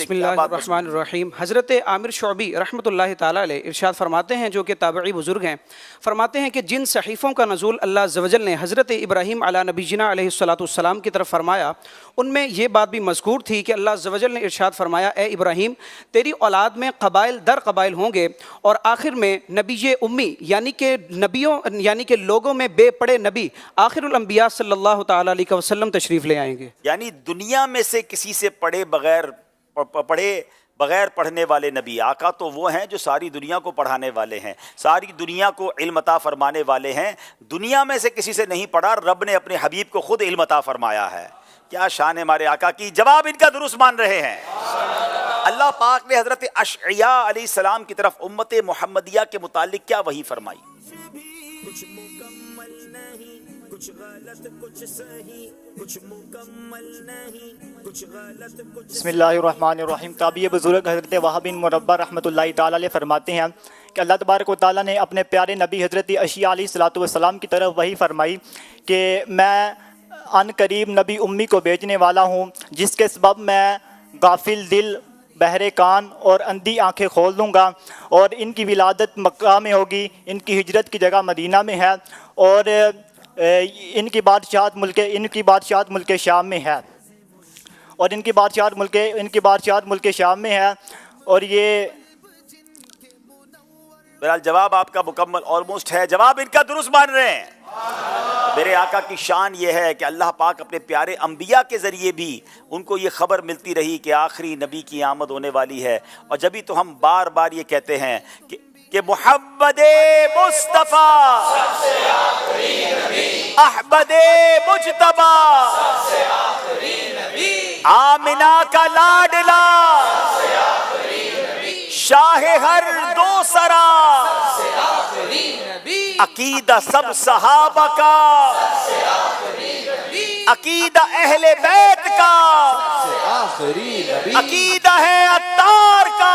क्या बात? बिस्मिल्लाहिर्रहमानिर्रहीम। हज़रत आमिर शौबी रहमतुल्लाहि ताला अलैह इरशाद फरमाते हैं, जो कि ताबई बुज़ुर्ग हैं, फरमाते हैं कि जिन सहीफ़ों का नज़ूल अल्लाह अज़्ज़ व जल ने हज़रत इब्राहीम अला नबीना अलैहिस्सलाम की तरफ फरमाया, उनमें ये बात भी मज़कूर थी कि अल्लाह अज़्ज़ व जल ने इरशाद फरमाया, ए इब्राहीम, तेरी औलाद में क़बाइल दर क़बाइल होंगे और आखिर में नबी उम्मी यानी कि लोगों में बेपड़े नबी आखिरुल अंबिया सल्लल्लाहु तआला अलैहि वसल्लम तशरीफ़ ले आएंगे। यानी दुनिया में से किसी से पढ़े बगैर पढ़ने वाले नबी आका तो वो हैं जो सारी दुनिया को पढ़ाने वाले हैं, सारी दुनिया को इल्म अता फरमाने वाले हैं। दुनिया में से किसी से नहीं पढ़ा, रब ने अपने हबीब को खुद इल्म अता फरमाया है। क्या शान है हमारे आका की। जवाब इनका दुरुस्त मान रहे हैं। अल्लाह पाक ने हज़रत अशइया अलैहिस्सलाम की तरफ उम्मत मुहम्मदिया के मुतालिक क्या वही फरमाई? बिस्मिल्लाहिर्रहमानिर्रहीम। ताबी बुज़ुर्ग हज़रत वहाब बिन मुरब्बा रहमतुल्लाहि ताला अलैह फरमाते हैं कि अल्लाह तबारक व तआला ने अपने प्यारे नबी हज़रत अशिया अलैहिस्सलातु वस्सलाम की तरफ वही फरमाई कि मैं अन करीब नबी उम्मी को भेजने वाला हूँ, जिसके सबब मैं गाफिल दिल, बहरे कान और अंधी आंखें खोल दूँगा और इनकी विलादत मक्का में होगी, इनकी हिजरत की जगह मदीना में है और इनकी बादशाहत मुल्क शाम में है और इनकी बादशाहत मुल्क शाम में है। और ये बहरहाल जवाब आपका मुकम्मल ऑलमोस्ट है। जवाब इनका दुरुस्त मान रहे हैं। मेरे आका की शान ये है कि अल्लाह पाक अपने प्यारे अंबिया के ज़रिए भी उनको ये ख़बर मिलती रही कि आखिरी नबी की आमद होने वाली है। और जब भी तो हम बार बार ये कहते हैं कि मुहम्मद मुस्तफ़ा अहमद मुज्तबा आमिना का लाडला शाह हर दो सरा अकीदा सब सहाबा का अकीदा अहले बैत का अकीदा है अत्तार का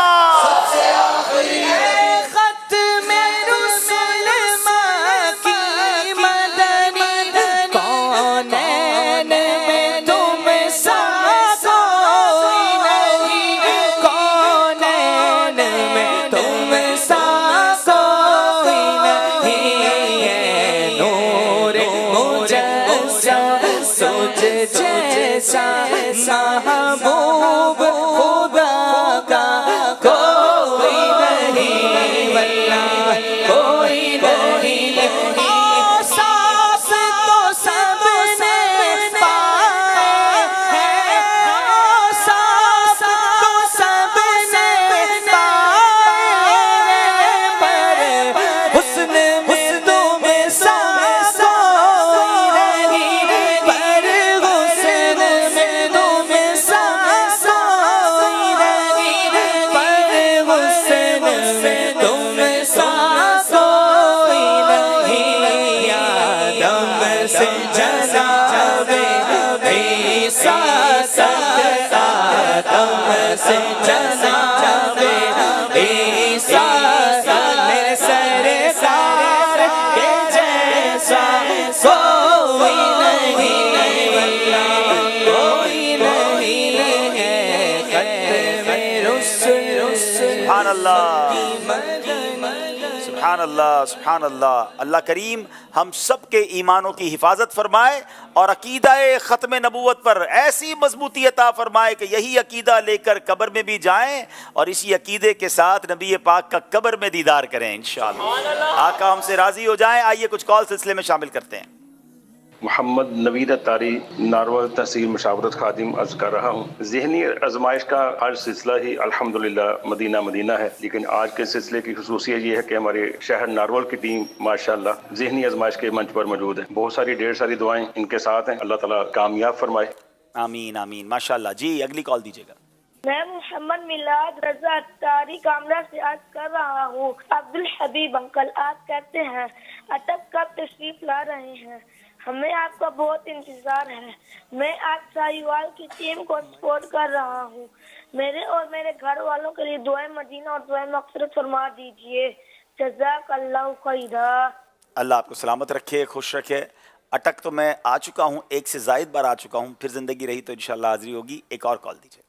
जैसा से जनाबे ईसा मेरे सरकार के जैसा कोई नहीं है खत्म रुसूल सुभान अल्लाह सुभान अल्लाह सुभान अल्लाह। अल्लाह करीम हम सब के ईमानों की हिफाजत फरमाए और अकीदा-ए ख़त्म नबूवत पर ऐसी मजबूती अता फरमाए कि यही अकीदा लेकर कब्र में भी जाएं और इसी अकीदे के साथ नबी पाक का कब्र में दीदार करें इंशाअल्लाह। आका हमसे राज़ी हो जाएं। आइए कुछ कॉल सिलसिले में शामिल करते हैं। मोहम्मद नवीद तारी नारवल तहसील मशावरत खादिम अर्ज कर रहा हूँ। ज़हनी आजमाइश का हर सिलसिला ही अल्हम्दुलिल्लाह मदीना मदीना है, लेकिन आज के सिलसिले की खसूसियत ये है कि हमारे शहर नारवल की टीम माशाअल्लाह ज़हनी आजमाइश के मंच पर मौजूद है। बहुत सारी ढेर सारी दुआएं इनके साथ हैं, अल्लाह ताला कामयाब फरमाए। आमीन आमीन माशाअल्लाह। जी अगली कॉल दीजिएगा। मैं मोहम्मद मिलाद रजा तारी कामरा से आज कर रहा हूँ। अब्दुल हबीब अंकल आज कहते हैं अटक कब तशरीफ ला रहे हैं, हमें आपका बहुत इंतजार है। मैं आज साहिवाल की टीम को सपोर्ट कर रहा हूँ। मेरे और मेरे घर वालों के लिए दुआए मदीना और दुआए मग़फ़िरत फरमा दीजिए। जज़ाकल्लाहु खैरा। अल्लाह आपको सलामत रखे, खुश रखे। अटक तो मैं आ चुका हूँ, एक से ज़ायद बार आ चुका हूँ, फिर ज़िंदगी रही तो इंशाअल्लाह हाज़िरी होगी। एक और कॉल दीजिए।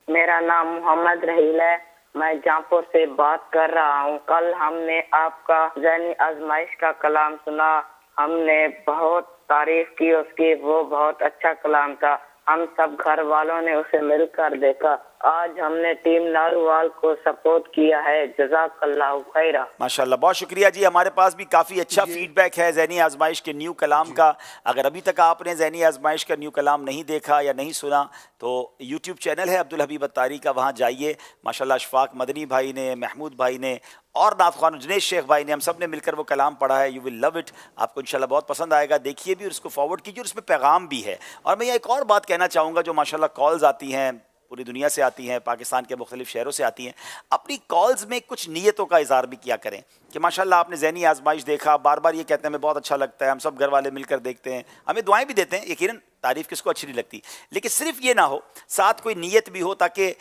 मेरा नाम मोहम्मद रहील है, मैं जहाँपुर से बात कर रहा हूँ। कल हमने आपका ज़हनी आजमाइश का कलाम सुना, हमने बहुत तारीफ की उसकी, वो बहुत अच्छा कलाम था। हम सब घर वालों ने उसे मिलकर देखा। आज हमने टीम नारूवाल को सपोर्ट किया है। जज़ाकल्लाहु खैरा। माशाल्लाह बहुत शुक्रिया जी। हमारे पास भी काफ़ी अच्छा फीडबैक है ज़हनी आजमाइश के न्यू कलाम का। अगर अभी तक आपने ज़हनी आजमाइश का न्यू कलाम नहीं देखा या नहीं सुना तो यूट्यूब चैनल है अब्दुल हबीब अत्तारी का, वहाँ जाइए। माशाल्लाह अशफाक मदनी भाई ने, महमूद भाई ने और नात ख़्वान जुनैद शेख भाई ने, हम सब ने मिलकर वो कलाम पढ़ा है। यू विल लव इट, आपको इंशाल्लाह बहुत पसंद आएगा। देखिए भी और उसको फॉरवर्ड कीजिए और उसमें पैगाम भी है। और मैं ये एक और बात कहना चाहूँगा, जो माशाल्लाह कॉल्स आती हैं पूरी दुनिया से आती हैं, पाकिस्तान के मुख्तलिफ शहरों से आती हैं, अपनी कॉल्स में कुछ नीयतों का इज़हार भी किया करें कि माशाल्लाह आपने ज़हनी आजमाइश देखा, बार बार ये कहते हैं हमें बहुत अच्छा लगता है, हम सब घर वाले मिलकर देखते हैं, हमें दुआएं भी देते हैं। यकीनन तारीफ़ किसको अच्छी नहीं लगती, लेकिन सिर्फ ये ना हो, साथ कोई नीयत भी हो ताकि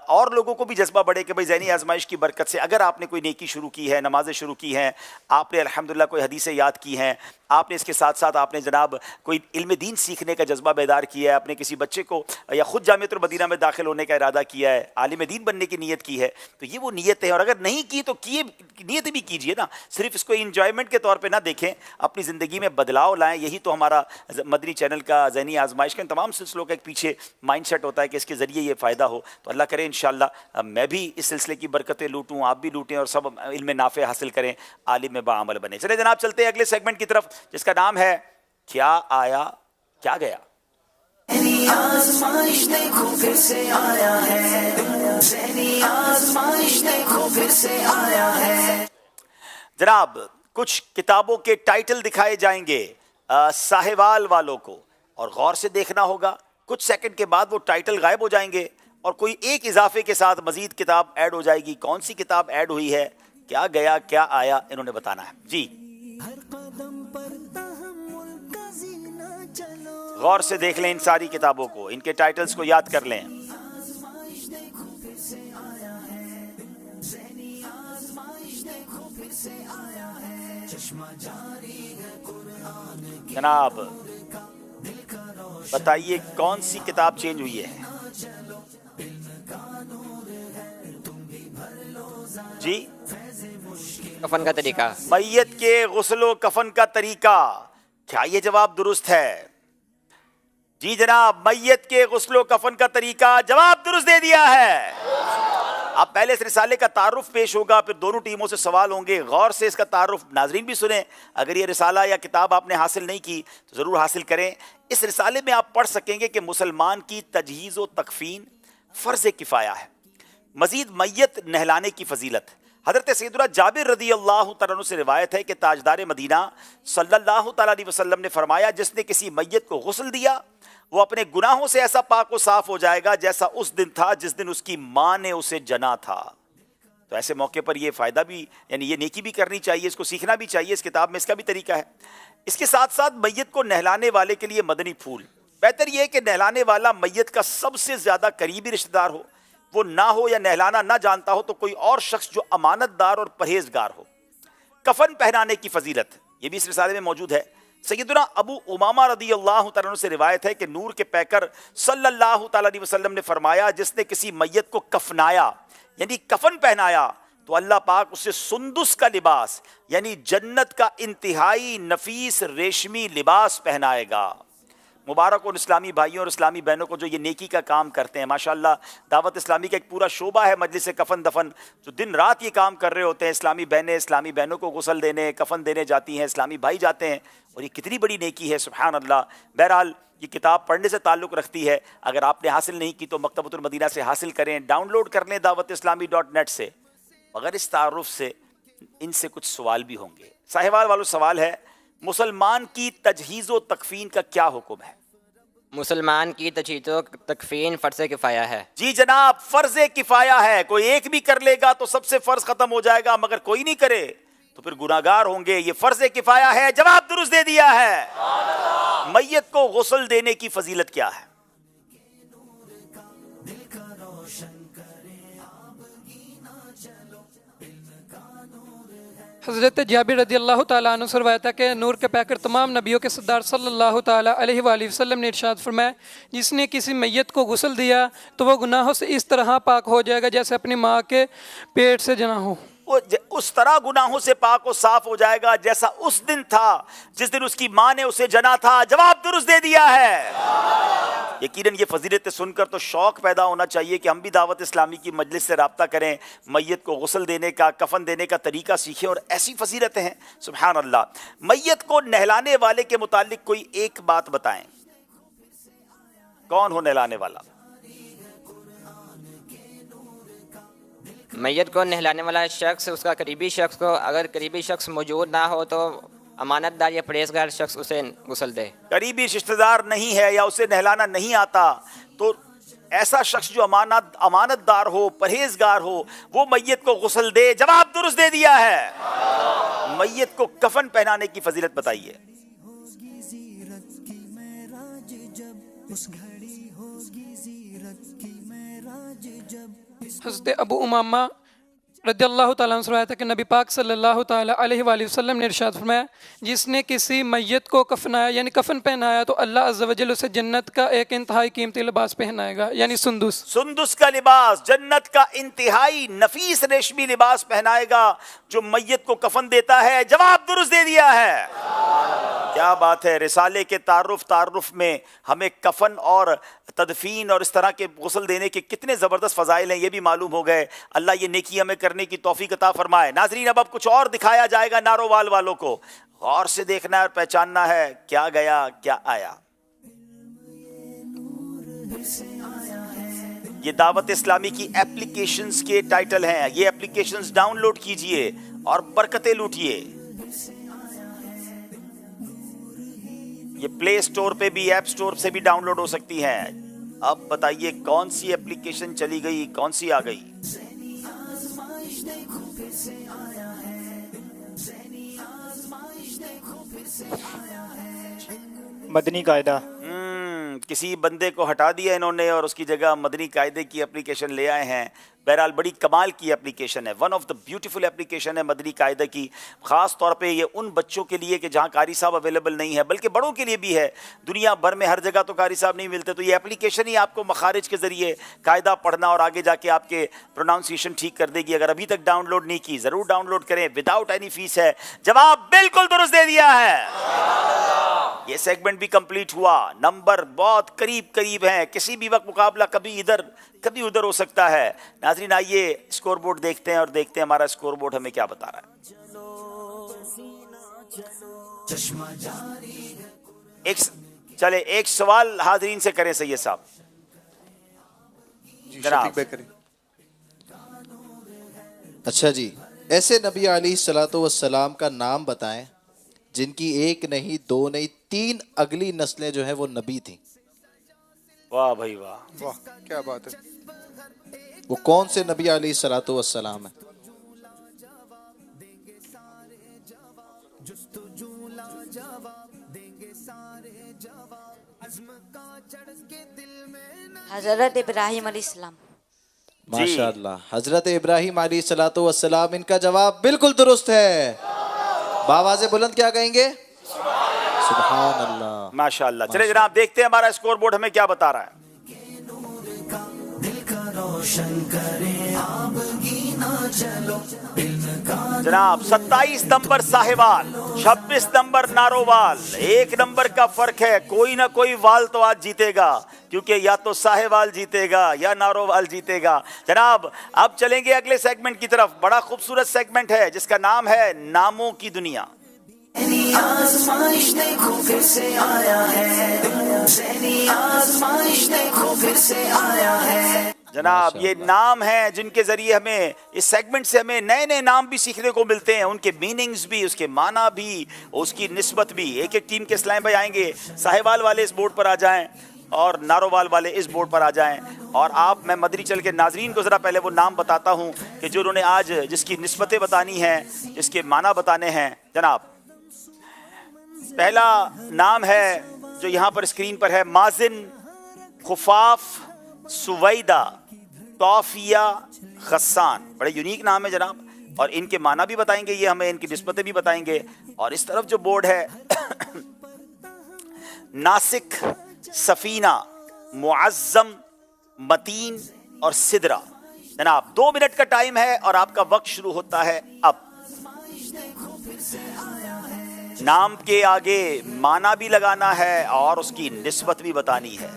और लोगों को भी जज्बा बढ़े कि भाई ज़हनी आजमाइश की बरकत से अगर आपने कोई नेकी शुरू की है, नमाज़ें शुरू की हैं, आपने अल्हम्दुलिल्लाह कोई हदीसें याद की हैं, आपने इसके साथ साथ आपने जनाब कोई इल्म दीन सीखने का जज्बा बेदार किया है, आपने किसी बच्चे को या ख़ुद जामिअतुल मदीना में दाखिल होने का इरादा किया है, आलिम दीन बनने की नीयत की है, तो ये वो नीयत है। और अगर नहीं की तो किए नीयत भी कीजिए ना, सिर्फ इसको इंजॉयमेंट के तौर पे ना देखें, अपनी ज़िंदगी में बदलाव लाएं। यही तो हमारा मदनी चैनल का ज़हनी आजमाइश का इन तमाम सिलसिलों का एक पीछे माइंड सेट होता है कि इसके ज़रिए ये फ़ायदा हो। तो अल्लाह करे इंशाअल्लाह मैं भी इस सिलसिले की बरकतें लूटूँ, आप भी लूटें और सब इल्म नाफ़े हासिल करें, आलिम बाअमल बने। चले जनाब चलते हैं अगले सेगमेंट की तरफ जिसका नाम है क्या आया क्या गया। आज़माइश देखो फिर से आया है, ज़हनी आज़माइश देखो फिर से आया है। जनाब कुछ किताबों के टाइटल दिखाए जाएंगे साहिवाल वालों को, और गौर से देखना होगा। कुछ सेकंड के बाद वो टाइटल गायब हो जाएंगे और कोई एक इजाफे के साथ मजीद किताब ऐड हो जाएगी। कौन सी किताब ऐड हुई है, क्या गया क्या आया, इन्होंने बताना है जी। गौर से देख लें इन सारी किताबों को, इनके टाइटल्स को याद कर लें। जनाब बताइए कौन सी किताब चेंज हुई है जी? कफन का तरीका, मैयत के गुस्लो कफन का तरीका। क्या ये जवाब दुरुस्त है? जी जनाब, मैयत के गुस्लो कफन का तरीका जवाब दुरुस्त दे दिया है। अब पहले इस रिसाले का तारुफ पेश होगा, फिर दोनों टीमों से सवाल होंगे। गौर से इसका तारुफ नाजरीन भी सुने। अगर ये रिसाला या किताब आपने हासिल नहीं की तो ज़रूर हासिल करें। इस रिसाले में आप पढ़ सकेंगे कि मुसलमान की तजहीज़ व तकफ़ीन फ़र्ज़ किफ़ाया है। मज़ीद मैयत नहलाने की फजीलत। हज़रत सैयदना जाबिर रज़ी अल्लाह तआला अन्हु से रिवायत है कि ताजदार मदीना सल्लल्लाहु तआला अलैहि वसल्लम ने फरमाया, जिसने किसी मैयत को गुस्ल दिया वो अपने गुनाहों से ऐसा पाक व साफ हो जाएगा जैसा उस दिन था जिस दिन उसकी माँ ने उसे जना था। तो ऐसे मौके पर ये फ़ायदा भी, यानी ये नेकी भी करनी चाहिए, इसको सीखना भी चाहिए। इस किताब में इसका भी तरीका है। इसके साथ साथ मैयत को नहलाने वाले के लिए मदनी फूल। बेहतर यह है कि नहलाने वाला मैयत का सबसे ज़्यादा करीबी रिश्तेदार हो, وہ نہ ہو یا نہلانا نہ جانتا ہو تو کوئی اور شخص جو امانت دار اور پرہیزگار ہو. کفن پہنانے کی فضیلت یہ بھی اس رسالے میں موجود ہے. سیدنا ابو امامہ رضی اللہ تعالیٰ عنہ سے روایت ہے کہ نور کے پیکر صلی اللہ تعالیٰ علیہ وسلم نے فرمایا جس نے کسی میت کو کفنایا یعنی کفن پہنایا تو اللہ پاک اسے سندس کا لباس یعنی جنت کا انتہائی نفیس ریشمی لباس پہنائے گا. مبارک اور اسلامی بھائیوں اور اسلامی بہنوں کو جو یہ نیکی کا کام کرتے ہیں. ماشاءاللہ دعوت اسلامی کا ایک پورا شعبہ ہے مجلس کفن دفن جو دن رات یہ کام کر رہے ہوتے ہیں. اسلامی بہنوں کو غسل دینے کفن دینے جاتی ہیں, اسلامی بھائی جاتے ہیں, اور یہ کتنی بڑی نیکی ہے سبحان اللہ. بہرحال یہ کتاب پڑھنے سے تعلق رکھتی ہے. اگر آپ نے حاصل نہیں کی تو مکتبۃ المدینہ سے حاصل کریں, ڈاؤن لوڈ کر لیں dawatIslami.net سے. مگر اس تعارف سے ان سے کچھ سوال بھی ہوں گے. ساہیوال والوں سوال ہے, مسلمان کی تجہیز و تکفین کا کیا حکم ہے؟ مسلمان کی تجہیز و تکفین فرض کفایہ ہے. جی جناب, فرض کفایہ ہے. کوئی ایک بھی کر لے گا تو سب سے فرض ختم ہو جائے گا, مگر کوئی نہیں کرے تو پھر گناہگار ہوں گے. یہ فرض کفایہ ہے. جواب درست دے دیا ہے. میت کو غسل دینے کی فضیلت کیا ہے؟ حضرت جابر رضی اللہ تعالیٰ عنہ سے روایت ہے کہ نور کے پیکر تمام نبیوں کے سردار صلی اللہ تعالیٰ علیہ وآلہ وسلم نے ارشاد فرمایا جس نے کسی میت کو غسل دیا تو وہ گناہوں سے اس طرح پاک ہو جائے گا جیسے اپنی ماں کے پیٹ سے جنا ہو. وہ اس طرح گناہوں سے پاک و صاف ہو جائے گا جیسا اس دن تھا جس دن اس کی ماں نے اسے جنا تھا. جواب درست دے دیا ہے. یقیناً یہ فضیلت سن کر تو شوق پیدا ہونا چاہیے کہ ہم بھی دعوت اسلامی کی مجلس سے رابطہ کریں, میت کو غسل دینے کا کفن دینے کا طریقہ سیکھیں, اور ایسی فضیلتیں ہیں سبحان اللہ. میت کو نہلانے والے کے متعلق کوئی ایک بات بتائیں, کون ہو نہلانے والا؟ میت کو نہلانے والا شخص اس کا قریبی شخص کو, اگر قریبی شخص موجود نہ ہو تو امانت دار یا پرہیزگار شخص اسے غسل دے. قریبی رشتہ دار نہیں ہے یا اسے نہلانا نہیں آتا تو ایسا شخص جو امانت دار ہو پرہیزگار ہو وہ میت کو غسل دے. جواب درست دے دیا ہے. میت کو کفن پہنانے کی فضیلت بتائیے. حضرت ابو امامہ رضی اللہ تعالیٰ عنہ سے روایت ہے کہ نبی پاک صلی اللہ تعالیٰ علیہ وآلہ وسلم نے ارشاد فرمایا جس نے کسی میت کو کفنایا یعنی کفن پہنایا تو اللہ عز و جل اسے جنت کا ایک انتہائی قیمتی لباس پہنائے گا یعنی سندس کا لباس, جنت کا انتہائی نفیس ریشمی لباس پہنائے گا جو میت کو کفن دیتا ہے. جواب درست دے دیا ہے. کیا بات ہے. رسالے کے تعارف میں ہمیں کفن اور تدفین اور اس طرح کے غسل دینے کے کتنے زبردست فضائل ہیں یہ بھی معلوم ہو گئے. اللہ یہ نیکی ہمیں کرنے کی توفیق عطا فرمائے. ناظرین اب کچھ اور دکھایا جائے گا نارووال والوں کو. غور سے دیکھنا ہے اور پہچاننا ہے کیا گیا کیا آیا. یہ دعوت اسلامی کی اپلیکیشنز کے ٹائٹل ہیں. یہ اپلیکیشنز ڈاؤن لوڈ کیجئے اور برکتیں لوٹیے. یہ پلے سٹور پہ بھی ایپ سٹور سے بھی ڈاؤن لوڈ ہو سکتی ہیں. اب بتائیے کون سی اپلیکیشن چلی گئی کون سی آ گئی؟ مدنی قاعدہ. کسی بندے کو ہٹا دیا انہوں نے اور اس کی جگہ مدنی قاعدے کی اپلیکیشن لے آئے ہیں. بہرحال بڑی کمال کی اپلیکیشن ہے, one of the beautiful application ہے مدنی قاعدہ کی. خاص طور پہ یہ ان بچوں کے لیے کہ جہاں قاری صاحب اویلیبل نہیں ہے بلکہ بڑوں کے لیے بھی ہے. دنیا بھر میں ہر جگہ تو قاری صاحب نہیں ملتے, تو یہ اپلیکیشن ہی آپ کو مخارج کے ذریعے قاعدہ پڑھنا اور آگے جا کے آپ کے پروناؤنسیشن ٹھیک کر دے گی. اگر ابھی تک ڈاؤن لوڈ نہیں کی ضرور ڈاؤن لوڈ کریں, وداؤٹ اینی فیس ہے. جواب بالکل درست دے دیا ہے. یہ سیگمنٹ بھی کمپلیٹ ہوا. نمبر بہت قریب ہیں, کسی بھی وقت مقابلہ کبھی ادھر کبھی ادھر ہو سکتا ہے. ناظرین آئیے اسکور بورڈ دیکھتے ہیں اور دیکھتے ہیں ہمارا اسکور بورڈ ہمیں کیا بتا رہا ہے. ایک سوال حاضرین سے کریں سید صاحب. جناب اچھا جی, ایسے نبی علیہ الصلوۃ والسلام کا نام بتائیں جن کی ایک نہیں دو نہیں تین اگلی نسلیں جو ہیں وہ نبی تھیں. واہ بھائی واہ, واہ کیا بات ہے. وہ کون سے نبی علیہ الصلوۃ والسلام ہیں؟ حضرت ابراہیم علیہ السلام. माशाअल्लाह। हजरत इब्राहिम अलैहिस्सलातु वस्सलाम, इनका जवाब बिल्कुल दुरुस्त है। बावाज़े बुलंद क्या कहेंगे? सुभान अल्लाह, माशाअल्लाह। चलिए जनाब देखते हैं हमारा स्कोर बोर्ड हमें क्या बता रहा है। जनाब 27 number Sahiwal, 26 number Narowal, 1 number का फर्क है। कोई ना कोई वाल तो आज जीतेगा, क्योंकि या तो साहिवाल जीतेगा या नारोवाल जीतेगा। जनाब अब चलेंगे अगले सेगमेंट की तरफ। बड़ा खूबसूरत सेगमेंट है जिसका नाम है नामों की दुनिया। आज़माइश देखो फिर से आया है, ज़हनी आज़माइश देखो फिर से आया है। जनाब ये नाम हैं जिनके जरिए हमें इस सेगमेंट से हमें नए नए नाम भी सीखने को मिलते हैं, उनके मीनिंग्स भी, उसके माना भी, उसकी निस्बत भी। एक एक टीम के सलाम भाई आएंगे। साहिवाल वाले इस बोर्ड पर आ जाएं और नारोवाल वाले इस बोर्ड पर आ जाएं। और आप, मैं मदनी चैनल के नाजरीन को ज़रा पहले वो नाम बताता हूँ कि जो उन्होंने आज जिसकी निस्बतें बतानी हैं, जिसके माना बताने हैं। जनाब पहला नाम है जो यहाँ पर स्क्रीन पर है, माजिन, खुफाफ, सुवैदा, तौफिया, खस्सान। बड़े यूनिक नाम है जनाब, और इनके माना भी बताएंगे ये हमें, इनकी निस्बतें भी बताएंगे। और इस तरफ जो बोर्ड है नासिक, सफीना, मुअज्जम, मतीन और सिदरा। जनाब 2 मिनट का टाइम है और आपका वक्त शुरू होता है अब। नाम के आगे माना भी लगाना है और उसकी निस्बत भी बतानी है।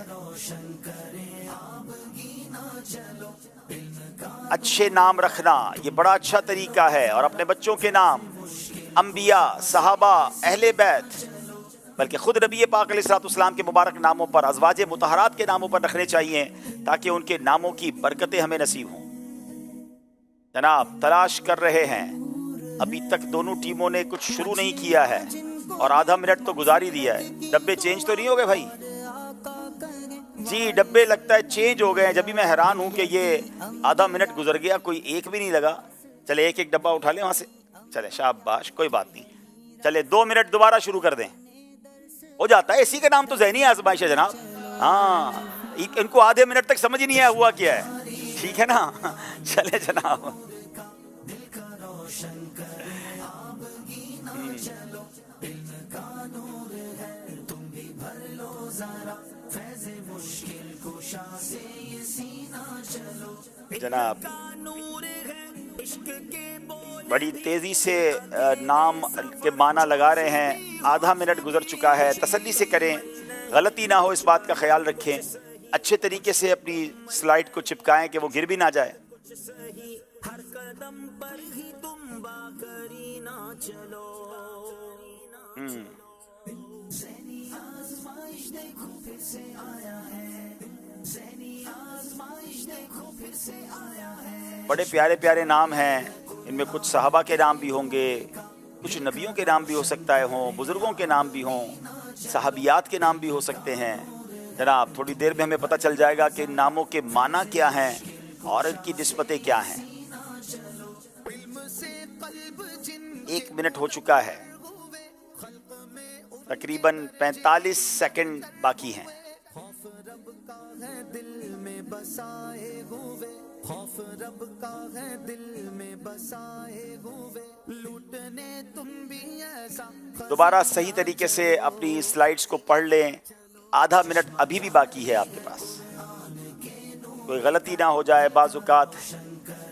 अच्छे नाम रखना ये बड़ा अच्छा तरीका है, और अपने बच्चों के नाम अंबिया, सहाबा, अहले बैत, बल्कि खुद नबी पाक अलैहिस्सलाम के मुबारक नामों पर, अज़वाजे मुतहरात के नामों पर रखने चाहिए, ताकि उनके नामों की बरकतें हमें नसीब हों। जनाब तलाश कर रहे हैं, अभी तक दोनों टीमों ने कुछ शुरू नहीं किया है और आधा मिनट तो गुजार ही दिया है। डब्बे चेंज तो नहीं हो गए भाई? जी डब्बे लगता है चेंज हो गए हैं। जब भी मैं हैरान हूं कि ये आधा मिनट गुजर गया, कोई एक भी नहीं लगा। चले एक एक डब्बा उठा लें वहां से। चले शाबाश, कोई बात नहीं। चले 2 मिनट दोबारा शुरू कर दें, हो जाता है। इसी का नाम तो ज़हनी आज़माइश है जनाब। हाँ, इनको आधे मिनट तक समझ ही नहीं आया हुआ क्या है, ठीक है ना। चले जनाब जनाब बड़ी तेजी से नाम के माना लगा रहे हैं। आधा मिनट गुजर चुका है, तसल्ली से करें, गलती ना हो इस बात का ख्याल रखें। अच्छे तरीके से अपनी स्लाइड को चिपकाएं कि वो गिर भी ना जाए। बड़े प्यारे प्यारे नाम हैं, इनमें कुछ सहाबा के नाम भी होंगे, कुछ नबियों के नाम भी हो सकता है हों, बुजुर्गों के नाम भी हों, सहाबियात के नाम भी हो सकते हैं। जनाब थोड़ी देर में हमें पता चल जाएगा कि इन नामों के माना क्या हैं और इनकी निस्बतें क्या हैं। 1 मिनट हो चुका है, तकरीबन 45 सेकंड बाकी हैं। दोबारा सही तरीके से अपनी स्लाइड्स को पढ़ लें। आधा मिनट अभी भी बाकी है आपके पास, कोई गलती ना हो जाए। बाज़ औक़ात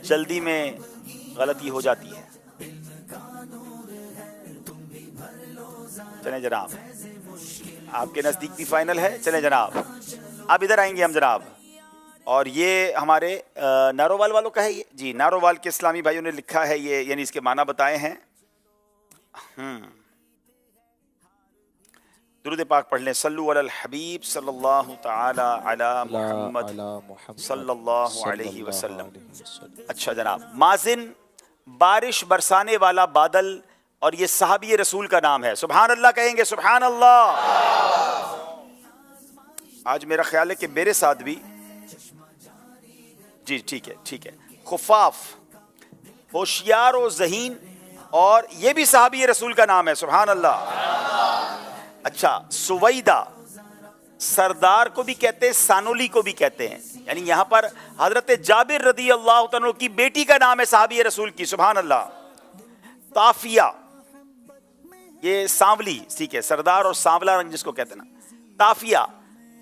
जल्दी में गलती हो जाती है। चलें जनाब, आपके नज़दीक भी फाइनल है। चलें जनाब, अब इधर आएंगे हम जनाब, और ये हमारे नारोवाल वालों का है ये। जी नारोवाल के इस्लामी भाइयों ने लिखा है ये, यानी इसके माना बताए हैं। दुरूद पाक पढ़ लें। सल्लु अलल हबीब सल्लल्लाहु तआला अला मुहम्मद सल्लल्लाहु अलैहि वसल्लम। अच्छा जनाब, माजिन बारिश बरसाने वाला बादल, और ये सहाबी रसूल का नाम है। सुभान अल्लाह कहेंगे, सुभान अल्लाह। आज मेरा ख्याल है कि मेरे साथ भी, जी ठीक है ठीक है। खुफाफ, होशियार और ज़हीन, और ये भी सहाबी रसूल का नाम है। सुभान अल्लाह। अच्छा सुवैदा, सरदार को भी कहते हैं, सानोली को भी कहते हैं। यानी यहाँ पर हजरत जाबिर रदी अल्लाह तआला की बेटी का नाम है साहबी रसूल की, सुभान अल्लाह। ताफिया, ये सांवली, ठीक है, सरदार और सांवला रंग जिसको कहते हैं ना। ताफिया,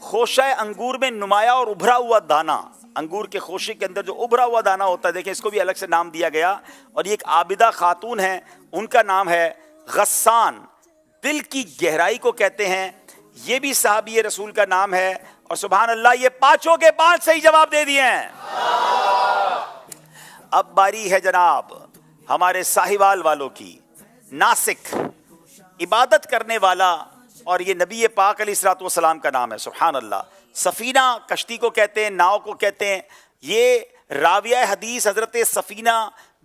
खोशा अंगूर में नुमाया और उभरा हुआ दाना, अंगूर के खोशे के अंदर जो उभरा हुआ दाना होता है, देखें इसको भी अलग से नाम दिया गया। और ये एक आबिदा खातून है, उनका नाम है गस्सान, दिल की गहराई को कहते हैं, ये भी साहबी रसूल का नाम है। और सुभान अल्लाह, ये पांचों के पांच सही जवाब दे दिए हैं। अब बारी है जनाब हमारे साहिवाल वालों की। नासिक, इबादत करने वाला, और ये नबी पाक अलैहिस्सलातु वस्सलाम का नाम है, सुभान अल्लाह। सफीना कश्ती को कहते हैं, नाव को कहते हैं। ये राविया हदीस हजरत सफीना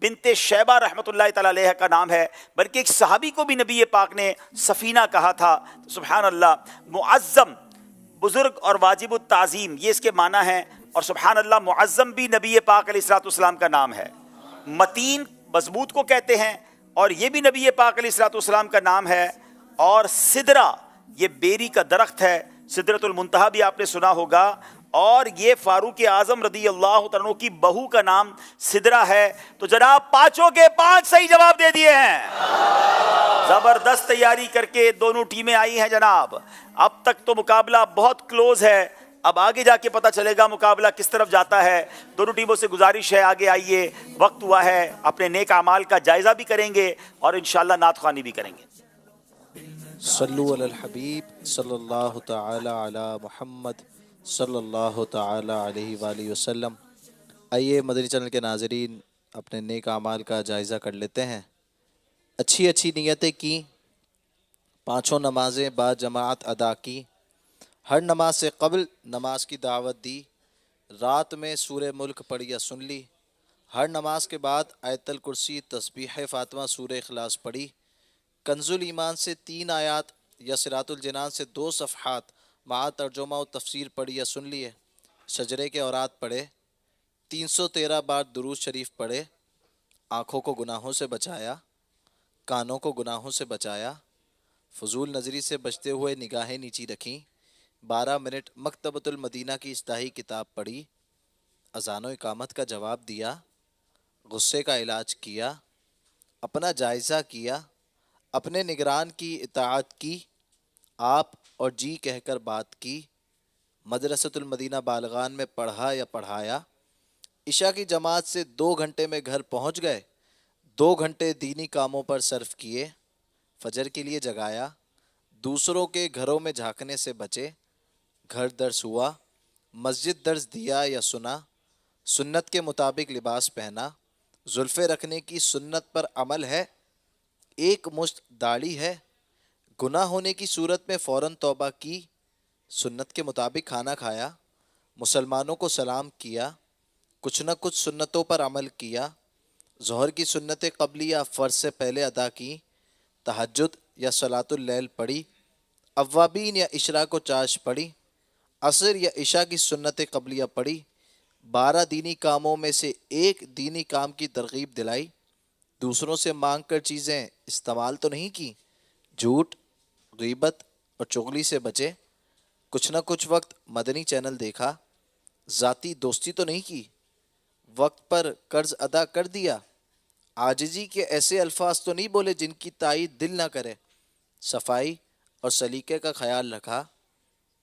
बिनते शैबा रहमतुल्लाह तआला अलैहा का नाम है, बल्कि एक सहाबी को भी नबी पाक ने सफीना कहा था, सुभान अल्लाह। मुअज्जम, बुजुर्ग और वाजिब ताज़ीम, ये इसके माना है। और सुभान अल्लाह, मुअज्जम भी नबी पाक अलैहिस्सलातु वस्सलाम का नाम है। मतीन, मजबूत को कहते हैं, और ये भी नबी पाक अलैहिस्सलातु वस्सलाम का नाम है। और सिदरा, ये बेरी का दरख्त है, सिदरतुल मुंतहा भी आपने सुना होगा। और ये फारूक आजम रदी अल्लाह तआला अन्हु की बहू का नाम सिदरा है। तो जनाब पांचों के पांच सही जवाब दे दिए हैं। जबरदस्त तैयारी करके दोनों टीमें आई हैं जनाब। अब तक तो मुकाबला बहुत क्लोज है, अब आगे जाके पता चलेगा मुकाबला किस तरफ जाता है। दोनों टीमों से गुजारिश है, आगे आइए, वक्त हुआ है, अपने नेक अमाल का जायजा भी करेंगे और इंशाअल्लाह नात ख़्वानी भी करेंगे। सल्लु अलल हबीब सल्लल्लाहु तआला अला मुहम्मद सल्लल्लाहु तआला अलैहि वालैहि वसल्लम। आइए मदनी चैनल के नाज़रीन, अपने नेक अमाल का जायज़ा कर लेते हैं। अच्छी अच्छी नीयतें की, पाँचों नमाज़ें बा जमात अदा की, हर नमाज से क़ब्ल नमाज की दावत दी, रात में सूरह मुल्क पढ़ी या सुन ली, हर नमाज के बाद आयतल कुर्सी, तस्बीह फ़ातिमा, सूरह इखलास पढ़ी, कंजुल ईमान से 3 आयात या सिरातुल जिनान से 2 सफ़हात मा तर्जुमा और तफसीर पढ़ी या सुन लिए, शजरे के औरात पढ़े, 313 बार दुरूद शरीफ पढ़े, आँखों को गुनाहों से बचाया, कानों को गुनाहों से बचाया, फजूल नज़री से बचते हुए निगाहें नीची रखीं, 12 मिनट मकतबतुल मदीना की इस्ताही किताब पढ़ी, अज़ान व इकामत का जवाब दिया, गुस्से का इलाज किया, अपना जायज़ा किया, अपने निगरान की इताअत की, आप और जी कहकर बात की, मदरसतुल मदीना बालगान में पढ़ा या पढ़ाया, इशा की जमात से 2 घंटे में घर पहुंच गए, 2 घंटे दीनी कामों पर सर्फ किए, फजर के लिए जगाया, दूसरों के घरों में झांकने से बचे, घर दर्स हुआ, मस्जिद दर्स दिया या सुना, सुन्नत के मुताबिक लिबास पहना, जुल्फ़े रखने की सुन्नत पर अमल है, एक मुश्त दाढ़ी है, गुनाह होने की सूरत में फ़ौरन तौबा की, सुन्नत के मुताबिक खाना खाया, मुसलमानों को सलाम किया, कुछ न कुछ सुन्नतों पर अमल किया, ज़ोहर की सुन्नत क़ब्लिया फ़र्ज़ से पहले अदा की, तहज्जुद या सलातुल लैल पढ़ी, अव्वाबीन या इशरा को चाश पढ़ी, असर या इशा की सुन्नत क़ब्लिया पढ़ी, 12 दीनी कामों में से एक दीनी काम की तरगीब दिलाई, दूसरों से मांग कर चीज़ें इस्तेमाल तो नहीं की, झूठ, ग़ीबत और चुगली से बचे, कुछ न कुछ वक्त मदनी चैनल देखा, ज़ाती दोस्ती तो नहीं की, वक्त पर कर्ज़ अदा कर दिया, आजिज़ी के ऐसे अल्फाज तो नहीं बोले जिनकी तायीद दिल ना करे, सफाई और सलीके का ख्याल रखा,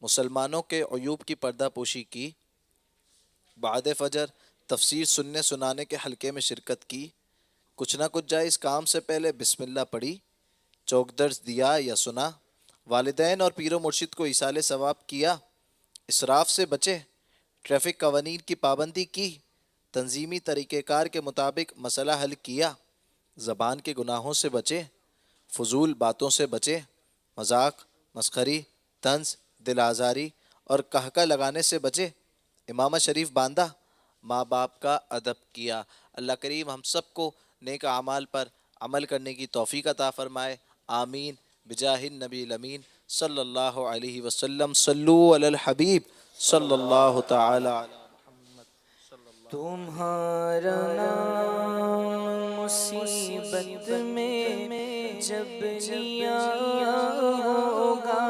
मुसलमानों के अयूब की पर्दा पोशी की, बाद फजर तफसीर सुनने सुनाने के हलके में शिरकत की, कुछ ना कुछ जायज़ काम से पहले बिस्मिल्लाह पढ़ी, चौक दर्स दिया या सुना, वालिदैन और पीरो मुर्शिद को इसाले सवाब किया, इसराफ से बचे, ट्रैफिक कवानीन की पाबंदी की, तंजीमी तरीक़ेकार के मुताबिक मसला हल किया, ज़बान के गुनाहों से बचे, फजूल बातों से बचे, मजाक, मस्खरी, तंज, दिल आज़ारी और कहका लगाने से बचे, इमाम शरीफ बांधा, माँ बाप का अदब किया। अल्लाह करीम हम सबको नेक आमाल पर अमल करने की तौफीक अता फरमाए, आमीन बिजाहिन नबील अमीन सल्लल्लाहु अलैहि वसल्लम। सल्लु अलल हबीब सल्लल्लाहु तआला अला मुहम्मद। तुम्हारा नाम मुसीबत में जब लिया होगा,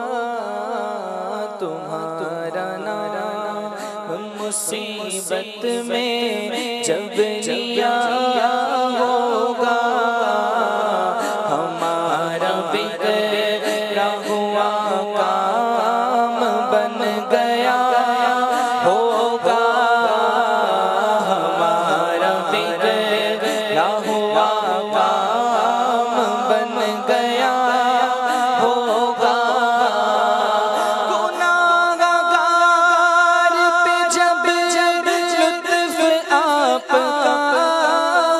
तुम्हारा مصیبت میں جب لیا ہوگا ہمارا بگڑا ہوا کام بن گیا ہوگا ہمارا بگڑا ہوا کام بن گیا ہوگا گناہگار پہ جب لطف آپ کا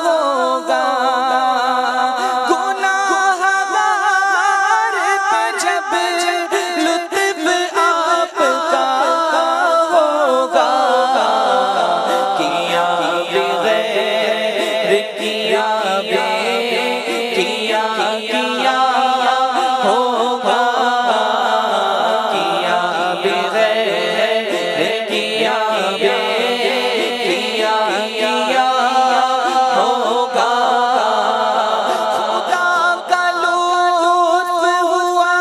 ہوگا گناہگار پہ جب لطف آپ کا ہوگا کیا بغیر کیا ہوگا کیا بغیر کیا ہوگا خدا کا لطف ہوا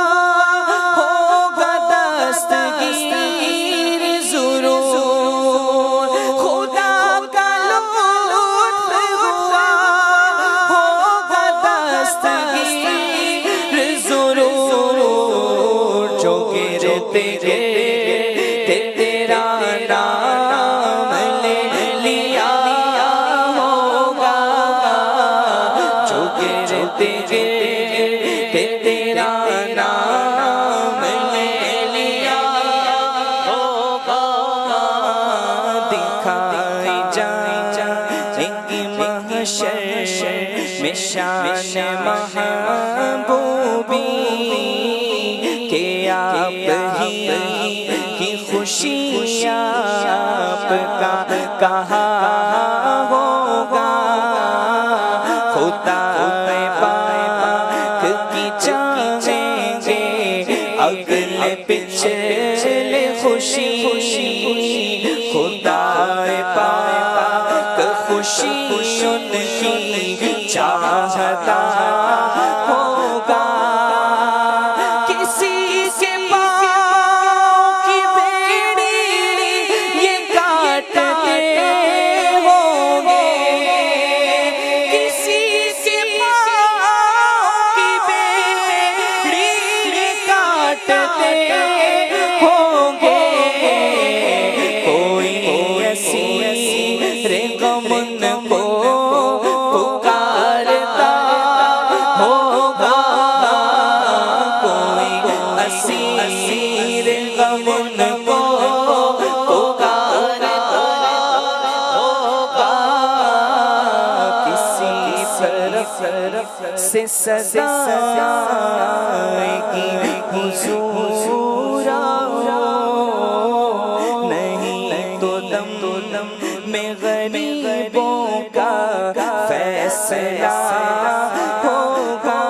ہوگا دستگیر ضرور خدا کا لطف ہوا ہوگا دستگیر ضرور جو گرتے گرتے تیرا نام لے لیا ہوگا جو گرتے گرتے تیرا نام لے لیا ہوگا دکھائی جائیں گی محشر میں شان محبوبی کہ آپ ہی کی خوشی آپ کا کہاں ہوگا خدا پاک کی چاہیں گے اگلے پچھلے خوشی خدا پاک خوشی ان کی چاہتا ہوگا کسی کے پاؤں کی بیڑی یہ کاٹتے ہوں گے کسی کے پاؤں کی بیڑی یہ کاٹتے ہوں گے کوئی اسیر غم ان کو پکارتا ہوگا کوئی اسیر غم ان کو پکارتا ہوگا کسی طرف سے صدا آئے گی حضور آؤ نہیں تو دم میں غریبوں کا فیصلہ ہوگا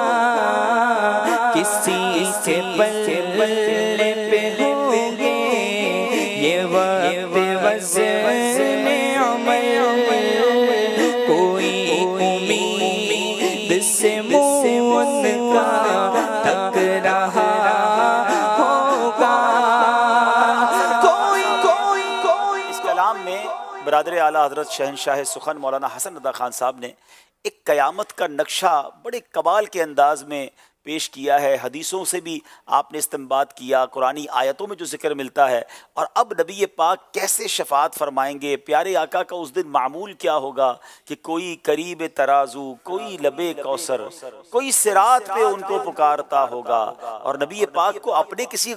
کسی کے پلے پہ ہوں گے یہ وقت وزن عمل کوئی امید سے منہ کا تک رہا ہوگا اس کلام میں برادر اعلیٰ حضرت شہنشاہ سخن مولانا حسن رضا خان صاحب نے ایک قیامت کا نقشہ بڑے کمال کے انداز میں پیش کیا ہے. حدیثوں سے بھی آپ نے استنباط کیا, قرآنی آیتوں میں جو ذکر ملتا ہے, اور اب نبی پاک کیسے شفاعت فرمائیں گے. پیارے آقا کا اس دن معمول کیا ہوگا کہ کوئی قریب ترازو, کوئی لبے کوثر, کوئی صراط پہ ان کو پکارتا ہوگا. اور نبی پاک کو اپنے کسی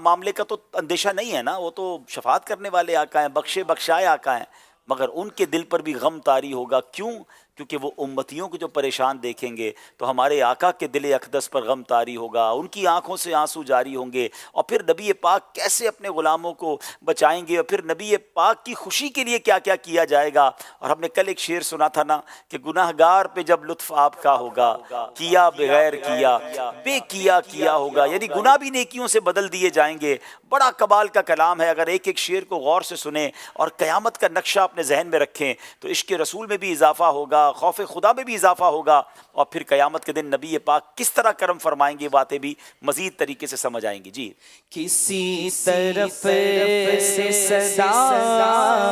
معاملے کا تو اندیشہ نہیں ہے نا, وہ تو شفاعت کرنے والے آقا ہیں, بخشے بخشائے آقا ہیں, مگر ان کے دل پر بھی غم طاری ہوگا. کیوں؟ کیونکہ وہ امتیوں کو جو پریشان دیکھیں گے تو ہمارے آقا کے دل اقدس پر غم طاری ہوگا, ان کی آنکھوں سے آنسو جاری ہوں گے. اور پھر نبی پاک کیسے اپنے غلاموں کو بچائیں گے, اور پھر نبی پاک کی خوشی کے لیے کیا کیا کیا جائے گا. اور ہم نے کل ایک شعر سنا تھا نا کہ گناہ گار پہ جب لطف آپ کا ہوگا, کیا بغیر کیا بے کیا ہوگا, یعنی گناہ بھی نیکیوں سے بدل دیے جائیں گے. بڑا کمال کا کلام ہے. اگر ایک ایک شعر کو غور سے سنیں اور قیامت کا نقشہ اپنے ذہن میں رکھیں تو عشق رسول میں بھی اضافہ ہوگا, خوف خدا میں بھی اضافہ ہوگا, اور پھر قیامت کے دن نبی پاک کس طرح کرم فرمائیں گے, باتیں بھی مزید طریقے سے سمجھ آئیں گی. جی کسی طرف سے صدا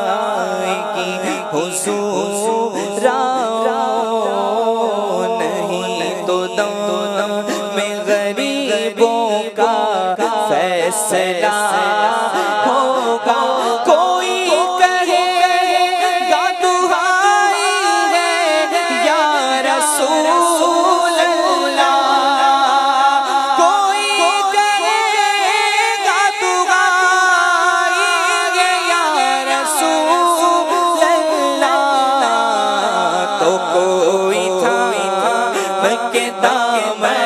آئے گی حضور آؤ, نہیں تو دم میں غریبوں کا فیصلہ ہوگا. کوئی کہے گا دعائی ہے یا رسول اللہ, کوئی کہے گا دعائی ہے یا رسول اللہ, تو کوئی تھام کے دامن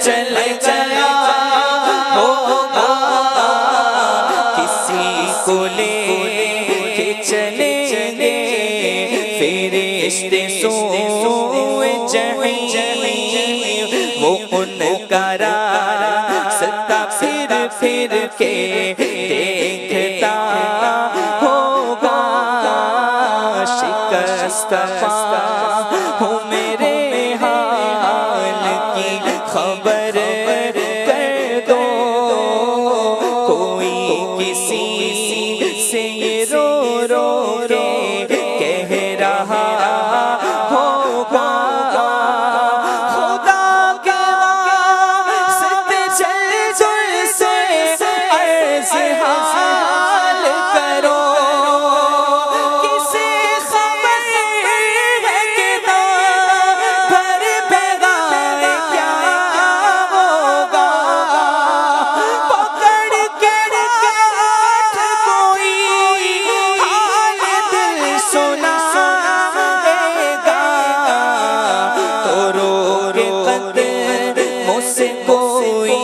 چل چلا ہوگا. کسی کو لے کے چلیں گے فرشتے سوئے جحیم, وہ ان کا راستہ پھر کے دیکھتا ہوگا. شکستہ ہوں میرے حال کی خبر کر دو, کوئی کسی سے یہ رو رو کے کہہ رہا ہوگا. خدا کے واسطے چل سے عرض حال کرو, کسی خبر ہے کہ بھر پیغام کیا ہوگا. پکڑ کے ہاتھ کوئی حال دل سنائے گا, تو رو کے قدموں سے کوئی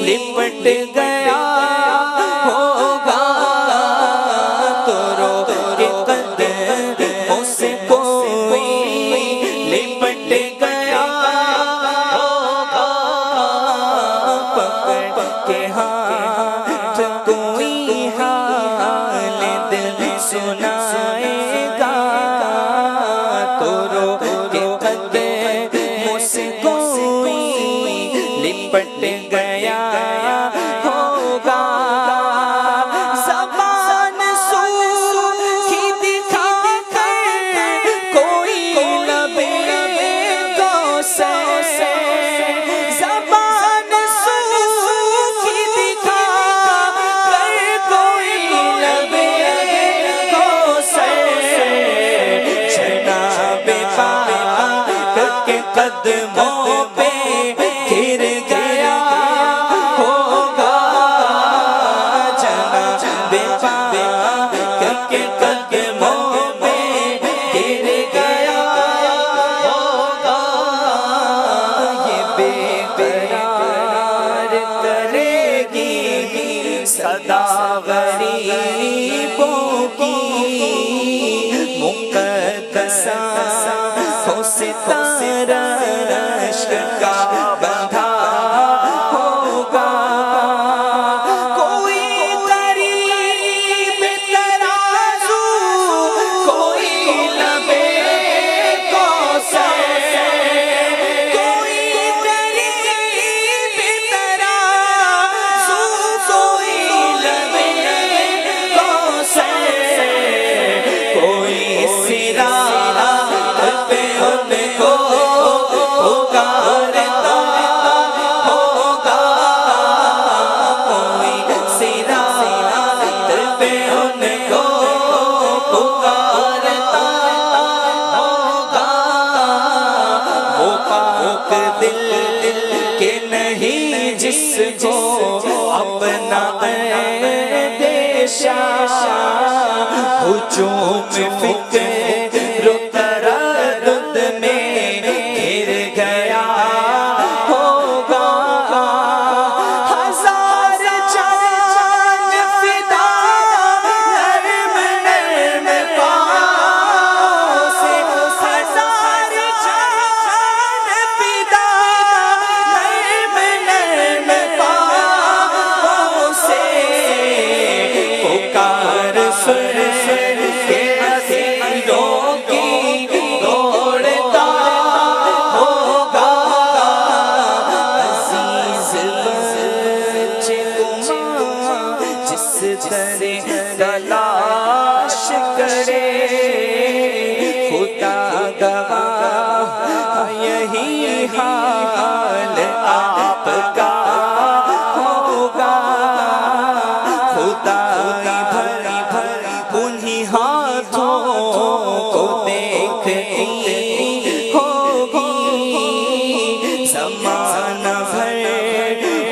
لپٹ گیا ہوگا. تو رو کے قدموں سے کوئی لپٹ گیا ہوگا. پکڑ کے ہاتھ کوئی حال دل سنائے گا, تو رو کے قدموں سے کوئی لپٹ گیا ہوگا. زبان سوکھی دکھا کر کوئی لبے کوثر سے, زبان سوکھی دکھا کر کوئی لبے کوثر سے, جناب پاک کے قدموں پہ گر گیا ہوگا. جناب پاک کے قدموں پہ گر گیا ہوگا. یہ بے قرار کرے گی صدا غریبوں کی, مقدسہ ہو ستارہ عشق کا بندھا ہوگا. کوئی قریب ترازو, کوئی لبے کوثر, کوئی قریب ترازو, کوئی لبے کوثر, کوئی صراط پہ ان کو پکارتا ہوگا. کوئی صراط پہ ان کو پکارتا ہوگا. وہ پاک دل کے نہیں جس کو اپنا اندیشہ ہجوم فکر و تردد میں گر گیا ہوگا. ہزار چاند فدا نرم نرم پاؤں سے, ہزار چاند فدا نرم نرم پاؤں سے, پکار سن کے गवाह यही हाल आपका होगा। खुदाई भरी भरी उन्हीं हाथों को देखती होगी, ज़माना भर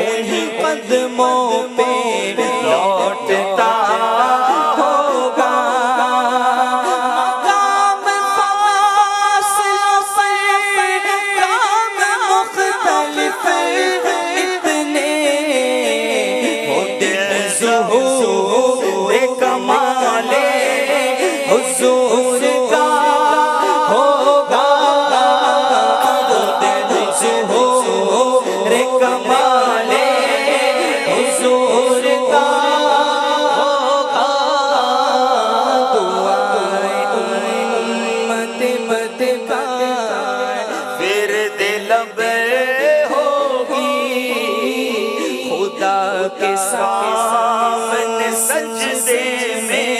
उन्हीं कदमों पे लौटता होगा। मकाम फासिल पर काम मुख्तलिफ इतने हो, दिल ज़ुहूर कमाले हुज़ूर का होगा। वो दिल ज़ुहूर कमाले हुज़ूर का होगा। दुआए उम्मत बदकार फिर दिलब होगी, खुदा के सामने सजदे में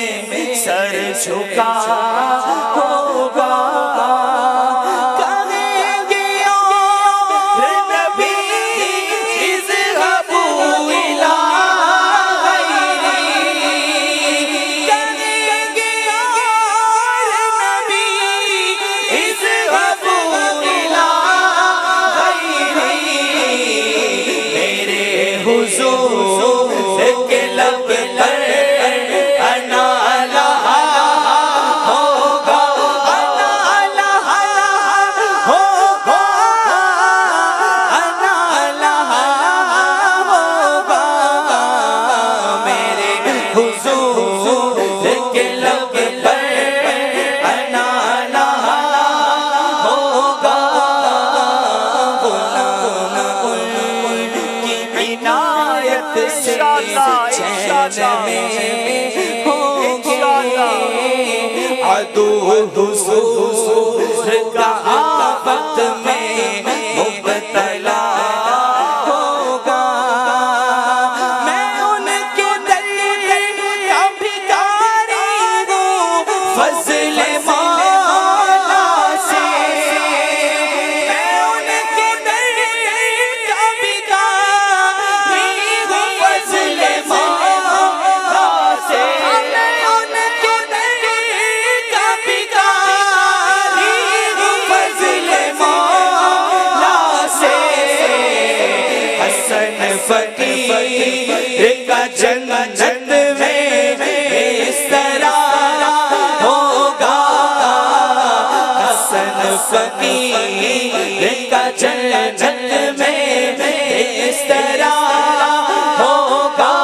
सर झुका होगा। कहेंगे और नबी इज़हबू इला गैरी, कहेंगे और नबी इज़हबू इला गैरी। मेरे हुज़ूर के लब पर अना लहा होगा, अना लहा होगा, अना लहा होगा। मेरे हुज़ूर के लब पर अना लहा होगा। उनकी इनायत से चैन में होंगे, अदू हुज़ूर का आफत में मुब्तला होगा। मैं उनके दर का भिखारी हूँ फज़ल मौला से, मैं उनके दर का भिखारी हूँ फज़ल मौला से, मैं उनके दर का भिखारी हूँ फज़ल मौला से। हसन फकीर का जन्नत में इस तरह होगा, हसन फकीर का जन्नत में इस तरह होगा।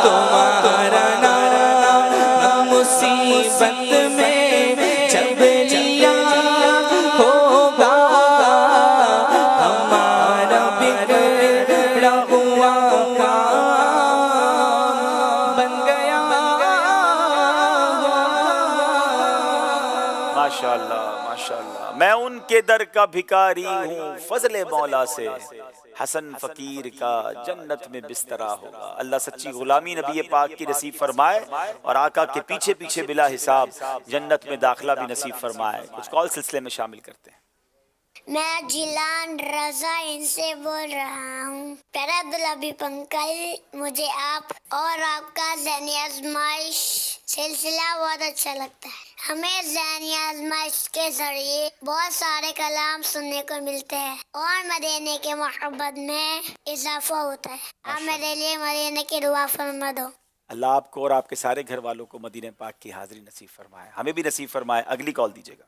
तुम्हारा नाम मुसीबत में जब लिया होगा, हमारा बिगड़ा हुआ काम बन गया माशाअल्लाह माशाअल्लाह। मैं उनके दर का भिखारी हूँ फजले मौला से, हसन फकीर का जन्नत में बिस्तरा होगा। अल्लाह सच्ची गुलामी नबी पाक की नसीब फरमाए और आका के पीछे पीछे बिला हिसाब जन्नत में दाखिला भी नसीब फरमाए। कुछ कॉल सिलसिले में शामिल करते हैं। मैं जिलान रजा इनसे बोल रहा हूँ। प्यारे अब्दुल हबीब अंकल, मुझे आप और आपका ज़हनी आज़माइश सिलसिला बहुत अच्छा लगता है। हमें ज़हनी आज़माइश के जरिए बहुत सारे कलाम सुनने को मिलते हैं और मदीने के मोहब्बत में इजाफा होता है। आप मेरे लिए मदीने की दुआ फरमा दो। अल्लाह आपको और आपके सारे घर वालों को मदीने पाक की हाजिरी नसीब फरमाए, हमें भी नसीब फरमाए। अगली कॉल दीजिएगा।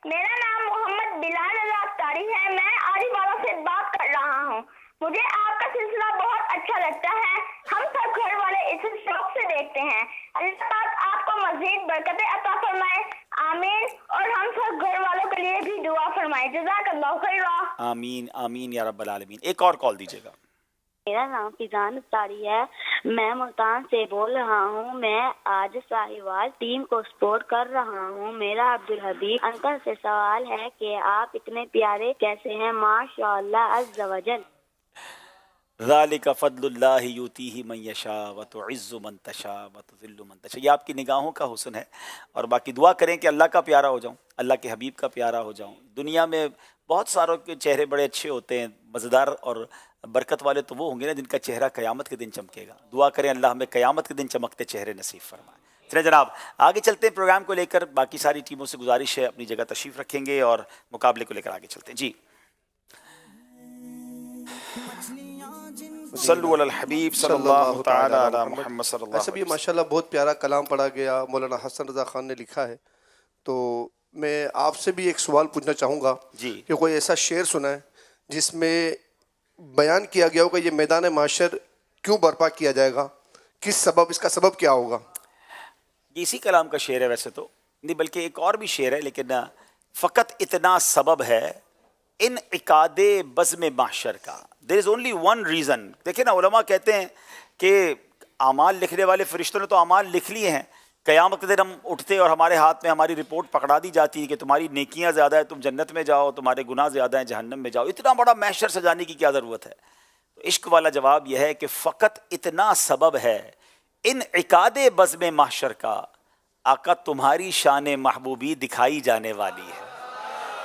मेरा नाम मोहम्मद बिलाल अज़ारी है, मैं आरीवाला से बात कर रहा हूँ। मुझे आपका सिलसिला बहुत अच्छा लगता है। हम सब घर वाले इसे शौक से देखते हैं। अल्लाह पाक आपको मज़ीद बरकतें अता फरमाए, आमीन। और हम सब घर वालों के लिए भी दुआ फरमाए। जज़ाकल्लाहु खैरा। आमीन आमीन या रब्बल आलमीन। एक और कॉल दीजिएगा। मेरा नाम फिजान अफ्तारी है, मैं मुल्तान से बोल रहा हूँ। मैं आज साहिवाल टीम को सपोर्ट कर रहा हूँ। मेरा अब्दुल हबीब अंकल से सवाल है कि आप इतने प्यारे कैसे हैं, माशाअल्लाह अज़्ज़ा वजल। ذالک फद्लुल्लाहि यूतीहि मन यशा व तुइज़्ज़ु मन तशा व तुज़िल्लु मन तशा। ये आपकी निगाहों का हुस्न है। और बाकी दुआ करें कि अल्लाह का प्यारा हो जाऊं, अल्लाह के हबीब का प्यारा हो जाऊं। दुनिया में बहुत सारों के चेहरे बड़े अच्छे होते हैं, मज़ेदार और बरकत वाले तो वो होंगे ना जिनका चेहरा क़यामत के दिन चमकेगा। दुआ करें अल्लाह हमें क़यामत के दिन चमकते चेहरे नसीब फरमाए। चलिए जनाब आगे चलते हैं प्रोग्राम को लेकर। बाकी सारी टीमों से गुजारिश है अपनी जगह तशरीफ़ रखेंगे और मुकाबले को लेकर आगे चलते हैं। जी सल्लु अलल हबीब सल्लल्लाहु तआला अला मुहम्मद सल्लल्लाहु ऐसा भी माशाल्लाह बहुत प्यारा कलाम पढ़ा गया, मौलाना हसन रज़ा खान ने लिखा है। तो मैं आपसे भी एक सवाल पूछना चाहूँगा जी कि कोई ऐसा शेर सुना है जिसमें बयान किया गया होगा ये मैदान माशर क्यों बर्पा किया जाएगा, किस सबब, इसका सबब क्या होगा? इसी कलाम का शेर है वैसे तो नहीं, बल्कि एक और भी शेर है, लेकिन फ़कत इतना सबब है इन इकादे बज़्म माशर का। There is only one reason. देखिए ना, उलमा कहते हैं कि आमाल लिखने वाले फरिश्तों ने तो आमाल लिख लिए हैं, क़यामत के दिन हम उठते और हमारे हाथ में हमारी रिपोर्ट पकड़ा दी जाती है कि तुम्हारी नेकियां ज़्यादा है, तुम जन्नत में जाओ, तुम्हारे गुनाह ज़्यादा हैं, जहन्नम में जाओ। इतना बड़ा महशर सजाने की क्या ज़रूरत है? तो इश्क वाला जवाब यह है कि फ़कत इतना सबब है इन इकादे बज़्म माशर का, आका तुम्हारी शान महबूबी दिखाई जाने वाली है।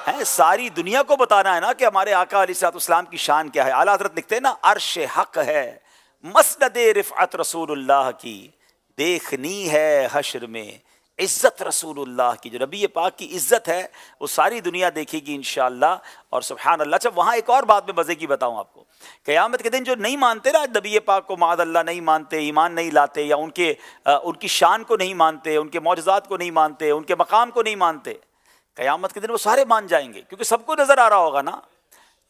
सारी दुनिया को बताना है ना कि हमारे आका अलैहिस्सलाम की शान क्या है। आला हज़रत लिखते हैं ना, अर्श हक है मसनद रिफ़अत रसूलुल्लाह की, देखनी है हश्र में इज़्ज़त रसूलुल्लाह की। जो नबी पाक की इज़्ज़त है वो सारी दुनिया देखेगी इंशाअल्लाह। और सुभान अल्लाह। अच्छा, वहाँ एक और बात मैं मज़े की बताऊँ आपको। क़यामत के दिन जो नहीं मानते ना नबी पाक को, माअज़ल्लाह नहीं मानते, ईमान नहीं लाते, या उनकी शान को नहीं मानते, उनके मौजज़ात को नहीं मानते, उनके मकाम को नहीं मानते, क़यामत के दिन वो सारे मान जाएंगे क्योंकि सबको नज़र आ रहा होगा ना।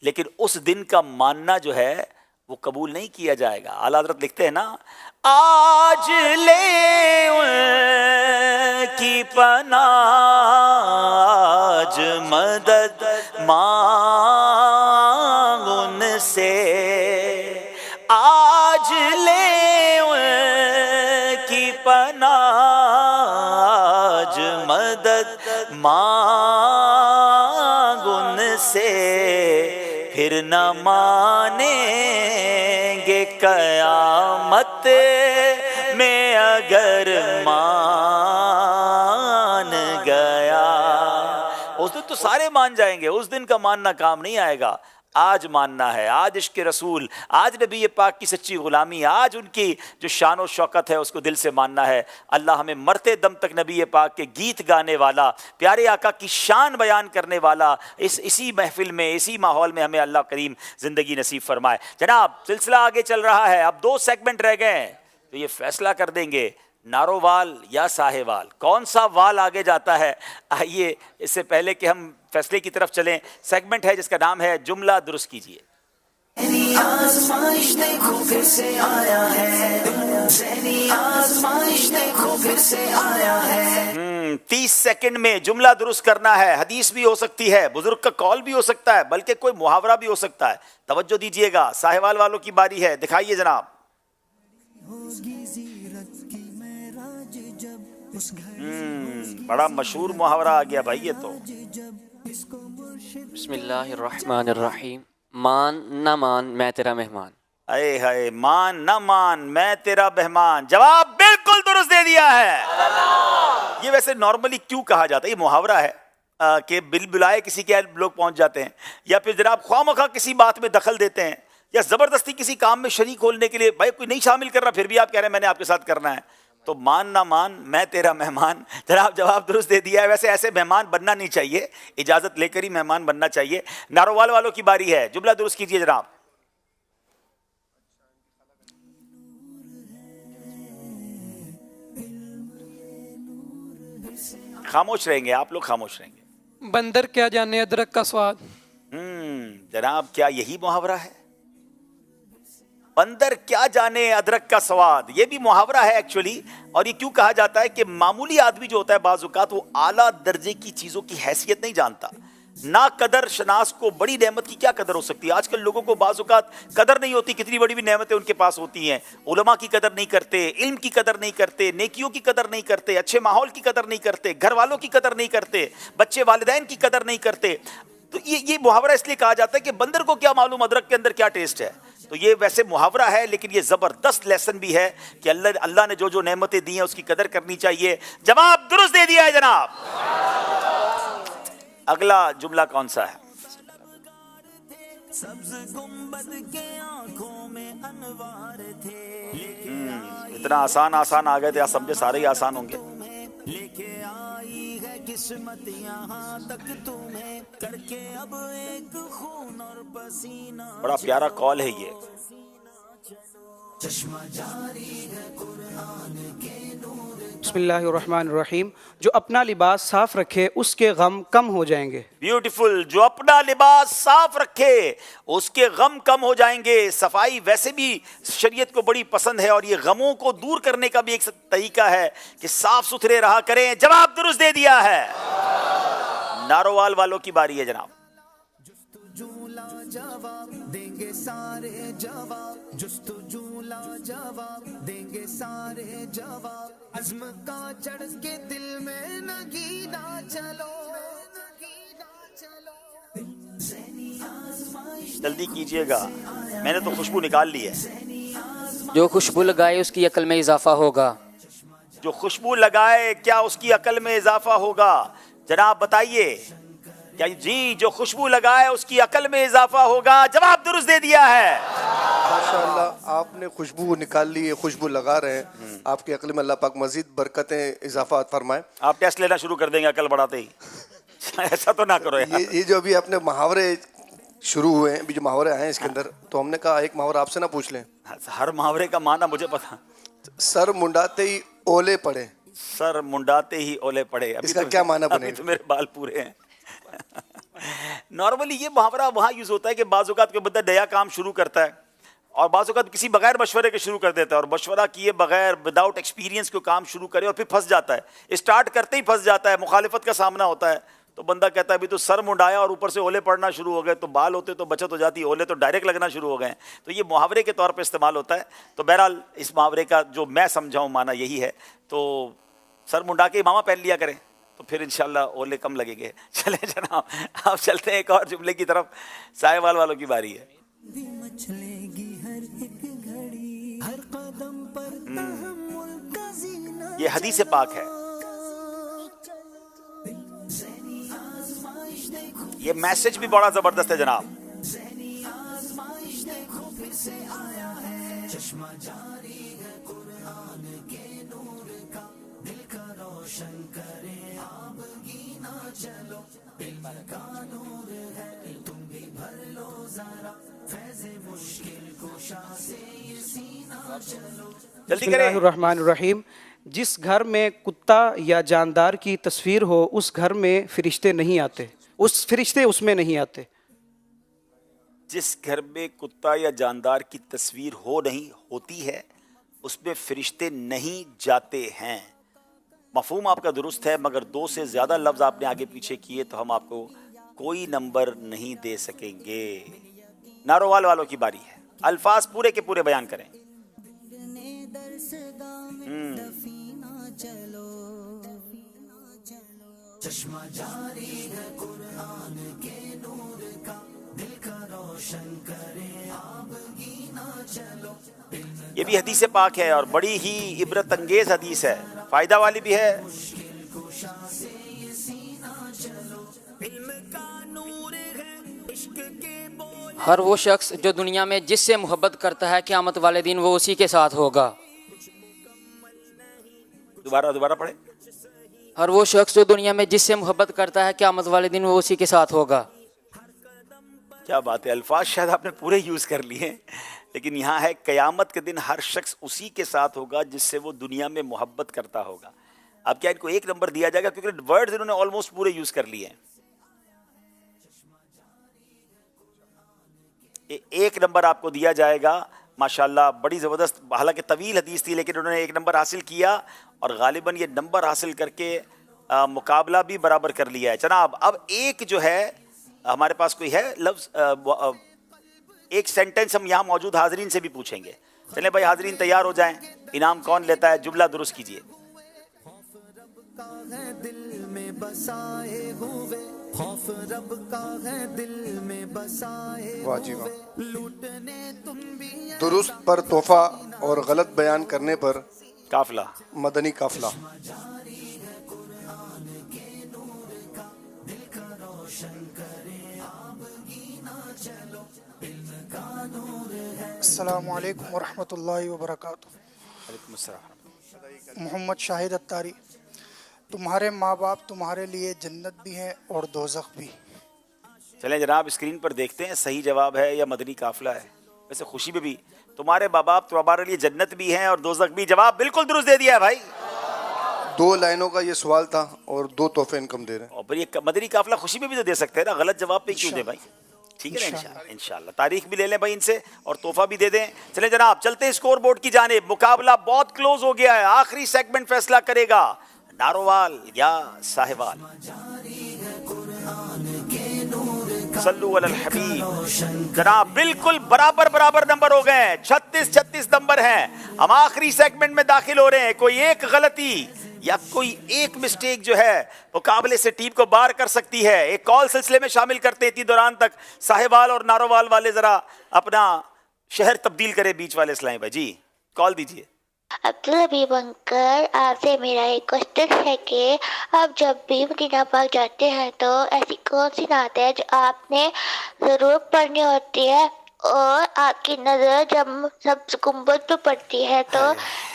लेकिन उस दिन का मानना जो है वो कबूल नहीं किया जाएगा। आला हज़रत लिखते हैं ना, आज ले उनकी पनाह, आज मदद मांग उनसे, आज ले उनकी पनाह, आज मदद मांग उनसे, फिर न मानेंगे क़यामत में अगर मान गया। उस दिन तो सारे मान जाएंगे, उस दिन का मानना काम नहीं आएगा। आज मानना है, आज इश्क़ रसूल, आज नबी पाक की सच्ची ग़ुलामी, आज उनकी जो शान और शौकत है उसको दिल से मानना है। अल्लाह हमें मरते दम तक नबी पाक के गीत गाने वाला, प्यारे आका की शान बयान करने वाला इसी महफिल में, इसी माहौल में हमें अल्लाह करीम ज़िंदगी नसीब फरमाए। जनाब सिलसिला आगे चल रहा है, अब 2 सेगमेंट रह गए हैं, तो ये फैसला कर देंगे नारोवाल या साहेवाल, कौन सा वाल आगे जाता है। आइए इससे पहले कि हम फैसले की तरफ चलें, सेगमेंट है जिसका नाम है जुमला दुरुस्त कीजिए। आज़माइश देखो फिर से आया है, ज़हनी आज़माइश देखो फिर से आया है। 30 सेकंड में जुमला दुरुस्त करना है। हदीस भी हो सकती है, बुजुर्ग का कॉल भी हो सकता है, बल्कि कोई मुहावरा भी हो सकता है। तवज्जो दीजिएगा, साहेवाल वालों की बारी है, दिखाइए जनाब। बड़ा मशहूर मुहावरा आ गया भाई ये तो। बिस्मिल्लाहिर्रहमानिर्रहीम। मान न मान मैं तेरा मेहमान। अरे हाय, मान न मान मैं तेरा मेहमान। जवाब बिल्कुल दुरुस्त दे दिया है। ये वैसे नॉर्मली क्यों कहा जाता है, ये मुहावरा है कि बिल बुलाए किसी के लोग पहुंच जाते हैं, या फिर जनाब ख्वामखा किसी बात में दखल देते हैं, या ज़बरदस्ती किसी काम में शरीक होने के लिए, भाई कोई नहीं शामिल कर रहा फिर भी आप कह रहे हैं मैंने आपके साथ करना है, तो मान ना मान मैं तेरा मेहमान। जनाब जवाब दुरुस्त दे दिया है। वैसे ऐसे मेहमान बनना नहीं चाहिए, इजाज़त लेकर ही मेहमान बनना चाहिए। नारोवाल वालों की बारी है, जुमला दुरुस्त कीजिए जनाब। खामोश रहेंगे आप लोग, खामोश रहेंगे। बंदर क्या जाने अदरक का स्वाद। जनाब क्या यही मुहावरा है? बंदर क्या जाने अदरक का स्वाद, ये भी मुहावरा है एक्चुअली। और ये क्यों कहा जाता है कि मामूली आदमी जो होता है बाज़ औक़ात वो आला दर्जे की चीज़ों की हैसियत नहीं जानता। ना कदर शनास को बड़ी नेमत की क्या कदर हो सकती है। आजकल लोगों को बाज़ औक़ात कदर नहीं होती, कितनी बड़ी भी नेमतें उनके पास होती हैं। उलमा की कदर नहीं करते, इल्म की कदर नहीं करते, नेकियों की कदर नहीं करते, अच्छे माहौल की कदर नहीं करते, घर वालों की कदर नहीं करते, बच्चे वालिदैन की कदर नहीं करते। तो ये मुहावरा इसलिए कहा जाता है कि बंदर को क्या मालूम अदरक के अंदर क्या टेस्ट है। تو یہ ویسے محاورہ ہے لیکن یہ زبردست لیسن بھی ہے کہ اللہ نے جو جو نعمتیں دی ہیں اس کی قدر کرنی چاہیے. جواب درست دے دیا ہے جناب. اگلا جملہ کون سا ہے؟ سبز گنبد کے آنکھوں میں انوار تھے، اتنا آسان آ گئے تھے، آپ سمجھے سارے ہی آسان ہوں گے. لے کے آئی ہے قسمت یہاں تک تمہیں، کر کے اب ایک خون اور پسینہ. بڑا پیارا کال ہے یہ. چشمہ جاری ہے قرآن کے نور. بسم اللہ الرحمن الرحیم. جو اپنا لباس صاف رکھے اس کے غم کم ہو جائیں گے. بیوٹیفل. جو اپنا لباس صاف رکھے اس کے غم کم ہو جائیں گے. صفائی ویسے بھی شریعت کو بڑی پسند ہے اور یہ غموں کو دور کرنے کا بھی ایک طریقہ ہے کہ صاف ستھرے رہا کریں. جواب درست دے دیا ہے. نارووال والوں کی باری ہے جناب. جواب دیں گے سارے جواب، جستجو لا جواب دیں گے سارے جواب. عزم کا چڑھ کے دل میں نگینا چلو. جلدی کیجئے گا، میں نے تو خوشبو نکال لی ہے. جو خوشبو لگائے اس کی عقل میں اضافہ ہوگا. جو خوشبو لگائے کیا اس کی عقل میں اضافہ ہوگا؟ جناب بتائیے. کیا جی جو خوشبو لگائے اس کی عقل میں اضافہ ہوگا؟ جواب درست دے دیا ہے. ماشاءاللہ آپ نے خوشبو نکال لی ہے، خوشبو لگا رہے ہیں. آپ کی عقل میں اللہ پاک مزید برکتیں اضافہ فرمائے. آپ ٹیسٹ لینا شروع کر دیں گے عقل بڑھاتے ہی. ایسا تو نہ کرو یار. یہ جو ابھی اپنے محاورے شروع ہوئے ہیں، ابھی جو محاورے آئے ہیں اس کے اندر، تو ہم نے کہا ایک محاورہ آپ سے نہ پوچھ لیں. ہر محاورے کا معنی مجھے پتا. سر منڈاتے ہی اولے پڑے. سر منڈاتے ہی اولے پڑے. اس کا کیا معنی بنے؟ تو میرے بال پورے ہیں. نارملی یہ محاورہ وہاں یوز ہوتا ہے کہ بعض اوقات کوئی بندہ نیا کام شروع کرتا ہے اور بعض اوقات کسی بغیر مشورے کے شروع کر دیتا ہے اور مشورہ کیے بغیر وداؤٹ ایکسپیرینس کو کام شروع کرے اور پھر پھنس جاتا ہے. اسٹارٹ کرتے ہی پھنس جاتا ہے، مخالفت کا سامنا ہوتا ہے. تو بندہ کہتا ہے ابھی تو سر منڈایا اور اوپر سے اولے پڑنا شروع ہو گئے. تو بال ہوتے تو بچت ہو جاتی، اولے تو ڈائریکٹ لگنا شروع ہو گئے. تو یہ محاورے کے طور پہ استعمال ہوتا ہے. تو بہرحال اس محاورے کا جو میں سمجھاؤں معنی یہی ہے. تو سر منڈا کے امامہ پہن لیا کریں تو پھر انشاءاللہ اولے کم لگیں گے. چلیں جناب آپ چلتے ہیں ایک اور جملے کی طرف. ساہیوال والوں کی باری ہے. یہ حدیث پاک ہے. یہ میسج بھی بڑا زبردست ہے جناب. چشمہ جاری ہے قرآن کے نور کا، دل کا روشن کرے آب گینا چلو. علم کا نور ہے تم بھی بھر لو ذرا، فیض مشکل کشا سے یہ سینہ چلو. بسم اللہ الرحمن الرحیم. جس گھر میں کتا یا جاندار کی تصویر ہو اس گھر میں فرشتے نہیں آتے. فرشتے اس میں نہیں آتے. جس گھر میں کتا یا جاندار کی تصویر نہیں ہوتی ہے اس میں فرشتے نہیں جاتے ہیں. مفہوم آپ کا درست ہے مگر 2 سے زیادہ لفظ آپ نے آگے پیچھے کیے تو ہم آپ کو کوئی نمبر نہیں دے سکیں گے. نارووال والوں کی باری ہے. الفاظ پورے کے پورے بیان کریں. چشمہ جاری ہے قرآن کے نور کا، دل کا روشن کرے آب گینا چلو. یہ بھی حدیث پاک ہے اور بڑی ہی عبرت انگیز حدیث ہے، فائدہ والی بھی ہے. ہر وہ شخص جو دنیا میں جس سے محبت کرتا ہے قیامت والے دن وہ اسی کے ساتھ ہوگا. دوبارہ پڑھیں. ہر وہ شخص جو دنیا میں جس سے محبت کرتا ہے قیامت والے دن وہ اسی کے ساتھ ہوگا. کیا بات ہے. الفاظ شاید آپ نے پورے یوز کر لیے لیکن یہاں ہے قیامت کے دن ہر شخص اسی کے ساتھ ہوگا جس سے وہ دنیا میں محبت کرتا ہوگا. اب کیا ان کو 1 نمبر دیا جائے گا کیونکہ ورڈز انہوں نے آلموسٹ پورے یوز کر لیے ہیں. 1 نمبر آپ کو دیا جائے گا. ماشاءاللہ بڑی زبردست، حالانکہ طویل حدیث تھی لیکن انہوں نے 1 نمبر حاصل کیا اور غالباً یہ نمبر حاصل کر کے مقابلہ بھی برابر کر لیا ہے. جناب اب ایک جو ہے ہمارے پاس کوئی ہے لفظ، ایک سینٹنس ہم یہاں موجود حاضرین سے بھی پوچھیں گے. چلیں بھائی حاضرین تیار ہو جائیں. انعام کون لیتا ہے؟ جملہ درست کیجئے. دل میں بسائے ہوئے खौफ रब का है दिल में बसाए वाह जी वाह। लूटने तुम भी दुरुस्त पर तोहफा और गलत बयान करने पर काफिला, मदनी काफिला। अस्सलामु अलैकुम वरहमतुल्लाहि वबरकातुहू। मोहम्मद शाहिद अत्तारी। तुम्हारे माँ बाप तुम्हारे लिए जन्नत भी हैं और दोज़ख भी। चलें जनाब, स्क्रीन पर देखते हैं सही जवाब है या मदनी काफिला है। वैसे खुशी में भी तुम्हारे माँ बाप तुम्हारे लिए जन्नत भी हैं और दोज़ख भी, जवाब बिल्कुल दुरुस्त दे दिया है भाई। 2 लाइनों का ये सवाल था और 2 तोहफे इनकम दे रहे हैं। और फिर ये मदनी काफिला खुशी में भी तो दे सकते हैं ना, गलत जवाब पे क्यों दे भाई। ठीक है ना, इंशाल्लाह तारीख भी ले लें भाई इनसे और तोहफा भी दे दें। चले जनाब, चलते हैं स्कोर बोर्ड की जानिब। मुकाबला बहुत क्लोज हो गया है, आखिरी सेगमेंट फैसला करेगा नारोवाल या साहिवाल। सल्लु अलल हबीब। जनाब बिल्कुल बराबर बराबर नंबर हो गए हैं, 36-36 नंबर हैं। हम आखिरी सेगमेंट में दाखिल हो रहे हैं। कोई एक गलती या कोई एक मिस्टेक जो है मुकाबले से टीम को बाहर कर सकती है। एक कॉल सिलसिले में शामिल करते हैं। इतनी दौरान तक साहिवाल और नारोवाल वाले जरा अपना शहर तब्दील करें, बीच वाले इस्लामी भाई जी कॉल दीजिए। अब्दुल हबीब अंकल, आपसे मेरा एक क्वेश्चन है कि आप जब भी मदीना पाक जाते हैं तो ऐसी कौन सी नात है जो आपने ज़रूर पढ़नी होती है और आपकी नज़र जब सब गुंबद पे पड़ती है तो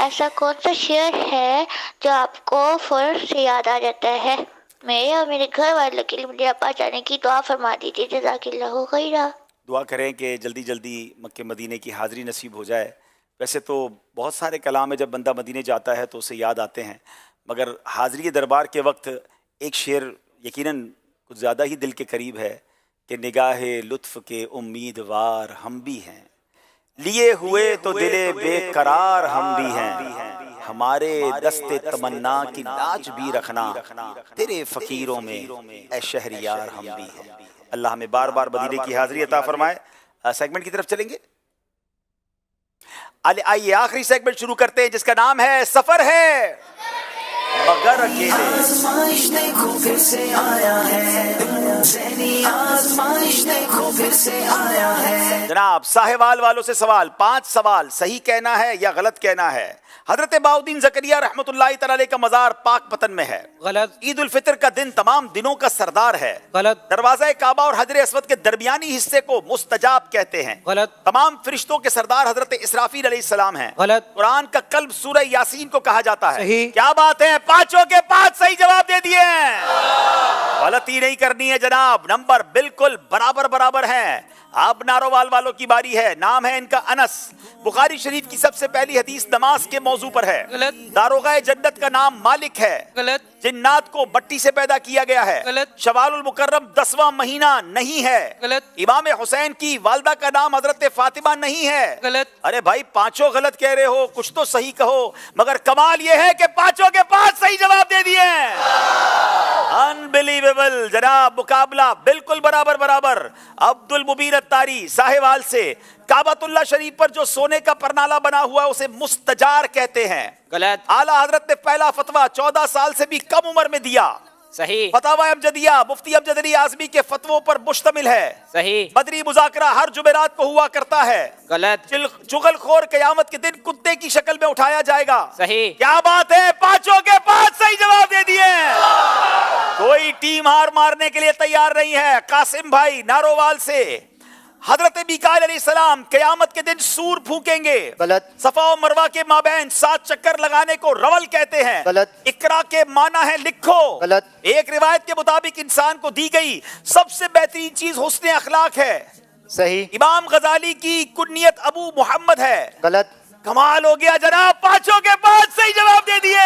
ऐसा कौन सा शेर है जो आपको फौरन से याद आ जाता है? मेरे और मेरे घर वालों के लिए मदीना पाक जाने की दुआ फरमा दीजिए, जज़ाकिल्लाहु खैरा। दुआ करें कि जल्दी जल्दी मक्के मदीने की हाज़री नसीब हो जाए। वैसे तो बहुत सारे कलाम है जब बंदा मदीने जाता है तो उसे याद आते हैं, मगर हाज़री दरबार के वक्त एक शेर यकीनन कुछ ज़्यादा ही दिल के करीब है कि निगाहे लुत्फ़ के उम्मीदवार हम भी हैं, लिए हुए तो दिले बेकरार हम भी हैं, हमारे दस्ते तमन्ना की लाज भी रखना, तेरे फ़कीरों में ए शहरियार हम भी हैं। अल्लाह हमें बार बार मदीने की हाज़री अता फरमाए। सेगमेंट की तरफ चलेंगे। आइए आखिरी सेगमेंट शुरू करते हैं जिसका नाम है सफर है मगर अकेले। आज़माइश देखो फिर से आया है, ज़हनी आज़माइश देखो फिर से आया है। जनाब साहिवाल वालों से सवाल, 5 सवाल सही कहना है या गलत कहना है। हजरत बाउद्दीन ज़करिया रहमतुल्लाहि तआला अलैह का मज़ार पाक पतन में है। गलत। ईद उल फितर का दिन तमाम दिनों का सरदार है। गलत। दरवाज़ा काबा और हजर अस्वद के दरमियानी हिस्से को मुस्तजाब कहते हैं। गलत। तमाम फरिश्तों के सरदार हजरत इसराफील अलैहिस्सलाम हैं। गलत। कुरान का कल्ब सूरह यासीन को कहा जाता है। सही। क्या बात है, 5 के 5 सही जवाब दे दिए हैं। गलती नहीं करनी है जनाब, नंबर बिल्कुल बराबर बराबर हैं। अब नारोवाल वालों की बारी है। नाम है इनका अनस। बुखारी शरीफ की सबसे पहली हदीस नमाज के मौजू पर है। गलत। दारोगा जन्नत का नाम मालिक है। गलत। जिन्नात को बट्टी से पैदा किया गया है। गलत। शवालुल मुकर्रम 10वां महीना नहीं है। गलत। इमाम हुसैन की वालदा का नाम हजरत फातिमा नहीं है। गलत। अरे भाई 5 गलत कह रहे हो, कुछ तो सही कहो। मगर कमाल ये है कि 5 के 5 सही जवाब दे दिए। अनबिलीवेबल जनाब, मुकाबला बिल्कुल बराबर बराबर। अब्दुल मुबीन अत्तारी साहिवाल से काबतुल्लाह शरीफ पर जो सोने का परनाला बना हुआ है उसे मुस्तजार कहते हैं। गलत। आला हजरत ने पहला फतवा 14 साल से भी कम उम्र में दिया। सही। फतवा अमजदिया मुफ्ती अमजद अली आज़मी के फतवों पर मुश्तमिल है। सही। बदरी मुज़ाकरा हर जुमेरात को हुआ करता है। गलत। चुगलखोर क़यामत के दिन कुत्ते की शक्ल में उठाया जाएगा। सही। क्या बात है, 5 के 5 सही जवाब दे दिए। कोई टीम हार मारने के लिए तैयार नहीं है। कासिम भाई नारोवाल से, हजरत मीकाईल अलैहिस्सलाम क़यामत के दिन सूर फूकेंगे। गलत। सफा और मरवा के माबैन 7 चक्कर लगाने को रवल कहते हैं। गलत। इकरा के माना है लिखो। गलत। एक रिवायत के मुताबिक इंसान को दी गई सबसे बेहतरीन चीज हुस्न अखलाक है। सही। इमाम गजाली की कुन्नियत अबू मोहम्मद है। गलत। कमाल हो गया जनाब, 5 के 5 सही जवाब दे दिए।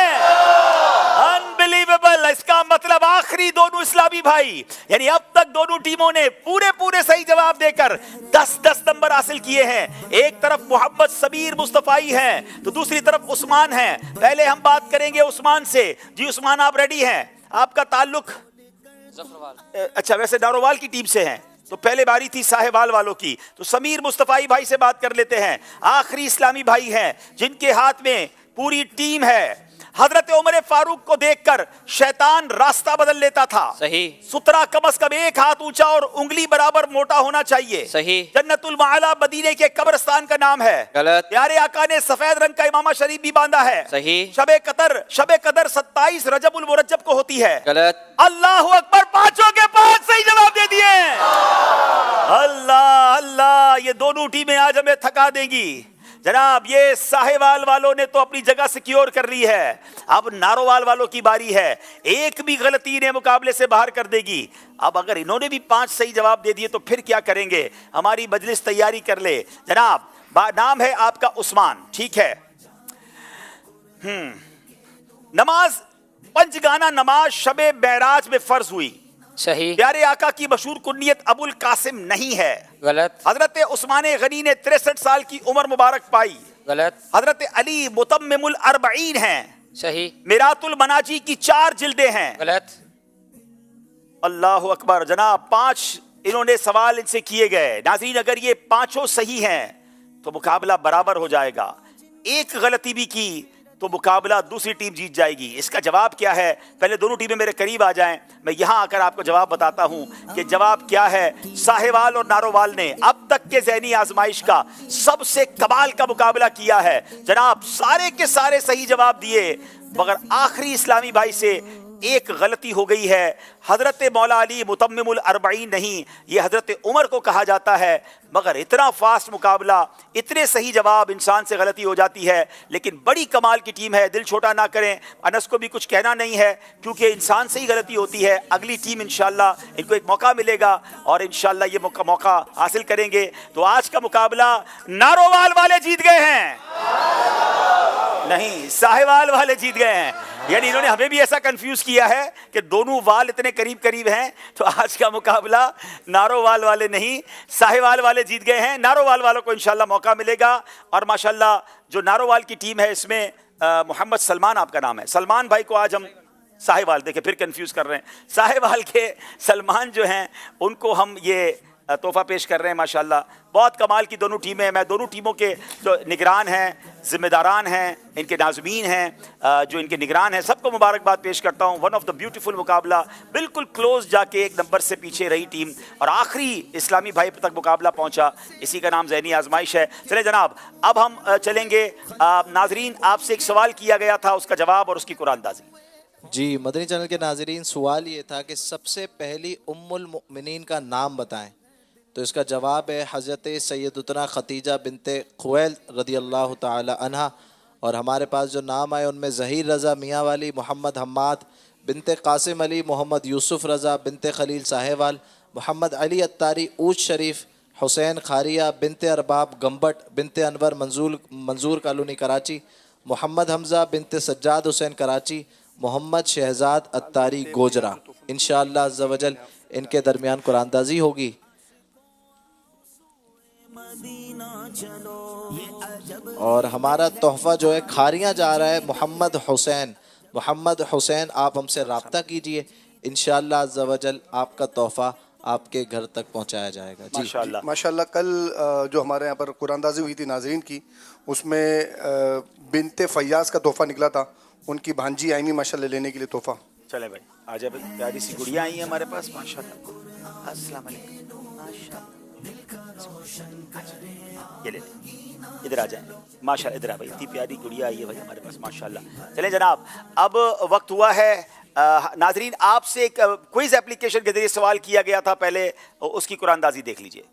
अनबिलीवेबल। इसका मतलब आखिरी दोनों इस्लामी भाई, यानी अब तक दोनों टीमों ने पूरे सही जवाब देकर 10-10 नंबर हासिल किए हैं। एक तरफ मोहम्मद सबीर मुस्तफाई हैं तो दूसरी तरफ उस्मान हैं। पहले हम बात करेंगे उस्मान से। जी उस्मान, आप रेडी हैं? आपका ताल्लुक अच्छा वैसे नारोवाल की टीम से हैं, तो पहले बारी थी साहिवाल वालों की, तो समीर मुस्तफाई भाई से बात कर लेते हैं। आखिरी इस्लामी भाई हैं जिनके हाथ में पूरी टीम है। हजरत उमर फारूक को देखकर शैतान रास्ता बदल लेता था। सही। सुतरा कम से कम 1 हाथ ऊंचा और उंगली बराबर मोटा होना चाहिए। सही। जन्नतुल माला मदीने के कब्रिस्तान का नाम है। गलत। प्यारे आका ने सफेद रंग का इमामा शरीफ भी बांधा है। सही। शबे कदर 27 रजबुल मुरज्जब को होती है। गलत। अल्लाहु अकबर, पांचों के 5 सही जवाब दे दिए। अल्लाह अल्लाह, ये दोनों टीमें आज हमें थका देंगी। जनाब ये साहिवाल वालों ने तो अपनी जगह सिक्योर कर ली है, अब नारोवाल वालों की बारी है। एक भी गलती इन्हें मुकाबले से बाहर कर देगी। अब अगर इन्होंने भी 5 सही जवाब दे दिए तो फिर क्या करेंगे? हमारी मजलिस तैयारी कर ले। जनाब नाम है आपका उस्मान, ठीक है। नमाज पंचगाना नमाज शबे बैराज में फर्ज हुई। सही। प्यारे आका की मशहूर कुन्नियत अबुल कासिम नहीं है। गलत। हजरत उस्मान गनी ने 63 साल की उम्र मुबारक पाई। गलत। हजरत अली मुतम्मिमुल अर्बईन हैं। सही। मिरातुल मनाजी की 4 जिल्दें हैं। गलत। अल्लाहु अकबर। जनाब 5 इन्होंने सवाल इनसे किए गए। नाज़रीन अगर ये 5 सही हैं तो मुकाबला बराबर हो जाएगा। एक गलती भी की तो मुकाबला दूसरी टीम जीत जाएगी। इसका जवाब क्या है? पहले दोनों टीमें मेरे करीब आ जाएं, मैं यहां आकर आपको जवाब बताता हूं कि जवाब क्या है। साहिवाल और नारोवाल ने अब तक के ज़हनी आजमाइश का सबसे कमाल का मुकाबला किया है। जनाब सारे के सारे सही जवाब दिए, मगर आखिरी इस्लामी भाई से एक गलती हो गई है। हजरत मौला अली मुतम्मिमुल अर्बईन नहीं, ये हजरत उमर को कहा जाता है। मगर इतना फास्ट मुकाबला, इतने सही जवाब, इंसान से गलती हो जाती है। लेकिन बड़ी कमाल की टीम है, दिल छोटा ना करें। अनस को भी कुछ कहना नहीं है क्योंकि इंसान से ही गलती होती है। अगली टीम इंशाल्लाह इनको एक मौका मिलेगा और इंशाल्लाह ये मौका हासिल करेंगे। तो आज का मुकाबला नारोवाल वाले जीत गए हैं, नहीं साहिवाल वाले जीत गए हैं। यानी इन्होंने हमें भी ऐसा कंफ्यूज किया है कि दोनों वाल इतने करीब करीब हैं। तो आज का मुकाबला नारोवाल वाले नहीं साहिवाल वाले जीत गए हैं। नारोवाल वालों को इंशाल्लाह मौका मिलेगा। और माशाल्लाह जो नारोवाल की टीम है इसमें मोहम्मद सलमान आपका नाम है। सलमान भाई को आज हम साहिवाल, देखे फिर कंफ्यूज कर रहे हैं, साहिवाल के सलमान जो हैं उनको हम ये तोहफा पेश कर रहे हैं। माशाल्लाह बहुत कमाल की दोनों टीमें हैं। मैं दोनों टीमों के जो निगरान हैं, जिम्मेदारान हैं, इनके नाज़मीन हैं, जो इनके निगरान हैं, सबको मुबारकबाद पेश करता हूं। वन ऑफ द ब्यूटीफुल मुकाबला, बिल्कुल क्लोज जाके 1 नंबर से पीछे रही टीम और आखिरी इस्लामी भाई तक मुकाबला पहुंचा। इसी का नाम ज़हनी आजमाइश है। चले जनाब अब हम चलेंगे। नाजरीन आपसे एक सवाल किया गया था, उसका जवाब और उसकी कुरानदाजी। जी मदनी चैनल के नाजरीन, सवाल ये था कि सबसे पहली उम्मुल मुमिनीन का नाम बताएं। तो इसका जवाब है हज़रत सैयदतुना खतीजा बिनते खुवैल रदियल्लाहु ताला अन्हा। और हमारे पास जो नाम आए उनमें ज़हीर रज़ा मियाँ वाली, मोहम्मद हम्माद बिनते कासिम अली, मोहम्मद यूसुफ रज़ा बिनते खलील साहेवाल, मोहम्मद अली अत्तारी ऊज शरीफ, हुसैन खारिया बिनते अरबाब गम्बट बिनते अनवर मंजूर कॉलोनी कराची, मोहम्मद हमज़ा बिनते सज्जाद हुसैन कराची, मोहम्मद शहजाद अत्तारी गोजरा। इंशाअल्लाह अज़्ज़ा वजल इनके दरमियान कुरानदाजी होगी। और हमारा तोहफ़ा जो है खारियाँ जा रहा है मोहम्मद हुसैन, आप हमसे रब्ता कीजिए, इंशाअल्लाह अज़्ज़ा वजल आपका तोहफ़ा आपके घर तक पहुंचाया जाएगा। जी माशाल्लाह। कल जो हमारे यहाँ पर कुरानदाजी हुई थी नाजरीन की, उसमें बिनते फैयाज का तोहफ़ा निकला था। उनकी भांजी आई माशाल्लाह लेने के लिए तोहफ़ा। चले भाई आ जाए भाई, प्यारी सी गुड़िया आई है हमारे पास माशाल्लाह। अस्सलाम वालेकुम, माशाल्लाह ये ले इधर आ जाए माशाल्लाह, इधर आ भाई, इतनी प्यारी गुड़िया आई है भाई हमारे पास माशाल्लाह। चलें जनाब अब वक्त हुआ है। नाजरीन आपसे एक क्विज एप्लीकेशन के जरिए सवाल किया गया था, पहले उसकी कुरानदाजी देख लीजिए।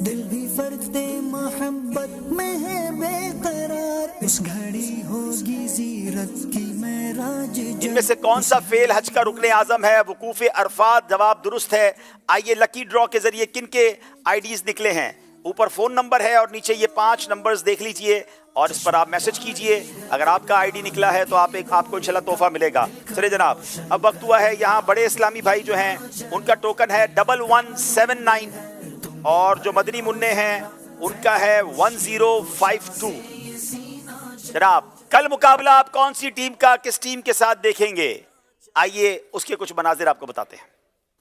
दिल भी फर्दे मोहब्बत में है बेकरार, उस घड़ी होगी ज़ीरत की मेराज। इनमें से कौन सा फेल हज का रुकने आजम है? वकूफ़े अरफात। जवाब दुरुस्त है। आइए लकी ड्रॉ के जरिए किन के आईडीज निकले हैं। ऊपर फ़ोन नंबर है और नीचे ये 5 नंबर्स देख लीजिए और इस पर आप मैसेज कीजिए। अगर आपका आईडी निकला है तो आपको इंशाल्लाह तोहफा मिलेगा। चलिए जनाब अब वक्त हुआ है, यहाँ बड़े इस्लामी भाई जो हैं उनका टोकन है 1179 और जो मदनी मुन्ने हैं उनका है 1052। जनाब कल मुकाबला आप कौन सी टीम का किस टीम के साथ देखेंगे, आइए उसके कुछ मनाजिर आपको बताते हैं।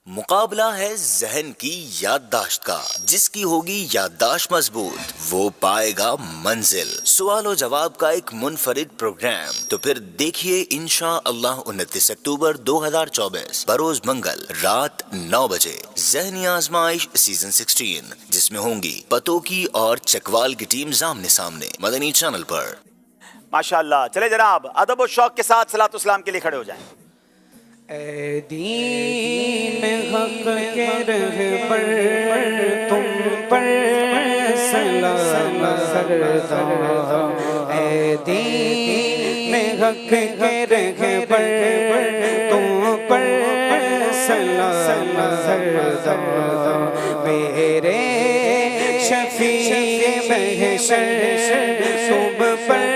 مقابلہ ہے ذہن کی یادداشت کا، جس کی ہوگی یادداشت مضبوط وہ پائے گا منزل۔ سوال و جواب کا ایک منفرد پروگرام، تو پھر دیکھیے انشاءاللہ 29 اکتوبر 2024 بروز منگل رات 9 بجے ذہنی آزمائش سیزن 16، جس میں ہوں گی پتوکی اور چکوال کی ٹیم آمنے سامنے مدنی چینل پر۔ ماشاءاللہ، چلے جناب ادب و شوق کے ساتھ صلاۃ و سلام کے لیے کھڑے ہو جائیں۔ اے دین حق کے رہبر تم پر سلام سردار، اے دین حق کے رہبر تم پر سلام سردار، میرے شفیع محشر تم پر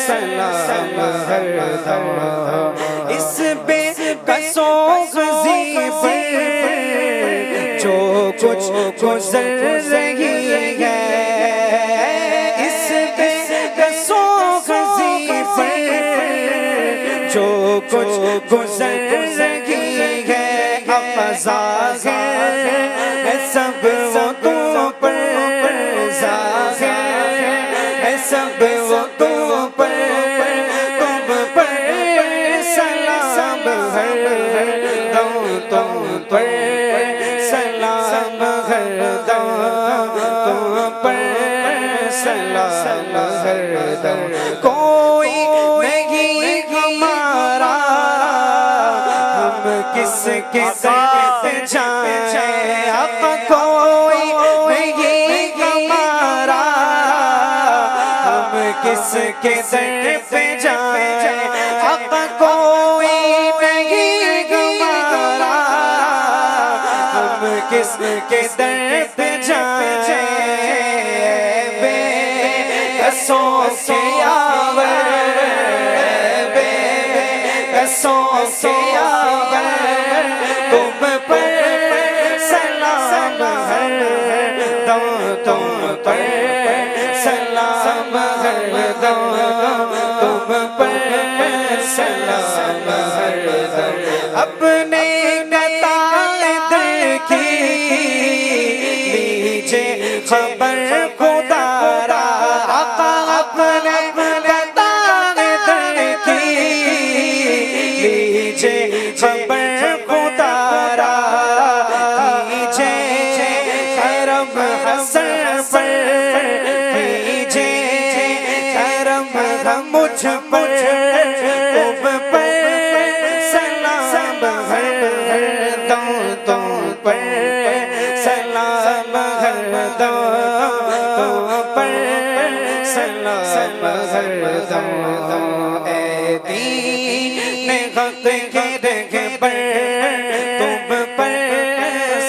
سلام سردار، اس بے قصو غزی پر جو کچھ گزر رہی ہے، اس بے قصو غزی پر جو کچھ گزر رہی ہے، افزا ہے سب وہ تو پر ظاہر ہے سب وہ تو پر کوئی نہیں ہمارا، ہم کس کے ساتھ جائیں، اب کوئی نہیں ہمارا، ہم کس کے در پہ جائیں، اب کوئی نہیں ہمارا، ہم کس کے در پہ جائیں، قصوں سے آور بے قصوں سے آور تم پر سلام ہر دم، تم پر سلام ہر دم، تم پر سلام ہر دم، اپنے قطع کی لیجے خبر خدا را، خبر خدا را کیجے، کرم حسن پر کیجے، کرم مجھ پر تم پر سلام ہر دم، تم پر سلام ہر دم، تم پر سلام ہر دم، اے دین حق کے رہبر تم پر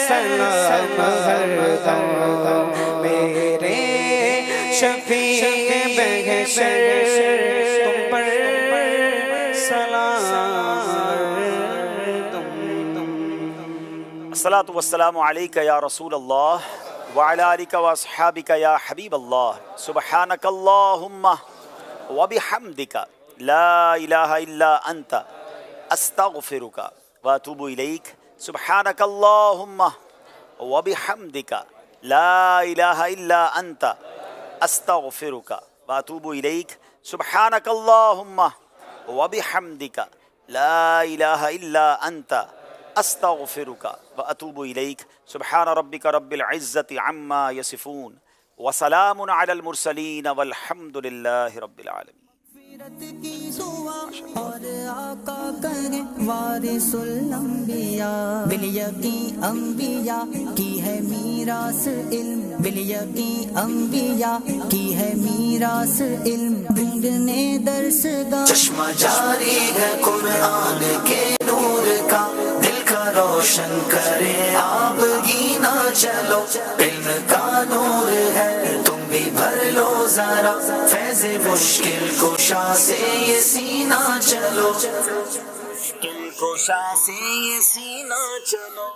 سلام ہر دم، میرے شفیع محشر تم پر سلام ہر دم۔ الصلاۃ والسلام علیک یا رسول اللہ وعلی آلک واصحابک یا حبیب اللہ، سبحانک اللہم وبحمدک لا الہ الا انت استغفرک واتوب الیک، سبحانک اللہم وبحمدک لا الہ الا انت استغفرک واتوب الیک، سبحانک اللہم وبحمدک لا الہ الا انت استغفرک واتوب الیک، سبحان ربک رب العزت عما یصفون وسلام علی المرسلین والحمد للہ رب العالمین۔ اور آقا کریں وارث الانبیاء، بالیقین انبیاء کی ہے میراث علم، بالیقین انبیاء کی ہے میراث علم، ڈھونڈنے درس گاہ چشمہ جاری ہے قرآن کے نور کا، دل کا روشن کرے آپ گینا چلو، علم کا نور ہے تم بھی بھر لو ذرا، فیض مشکل کشا سے یہ سینہ چلو، مشکل کشا سے یہ سینہ چلو۔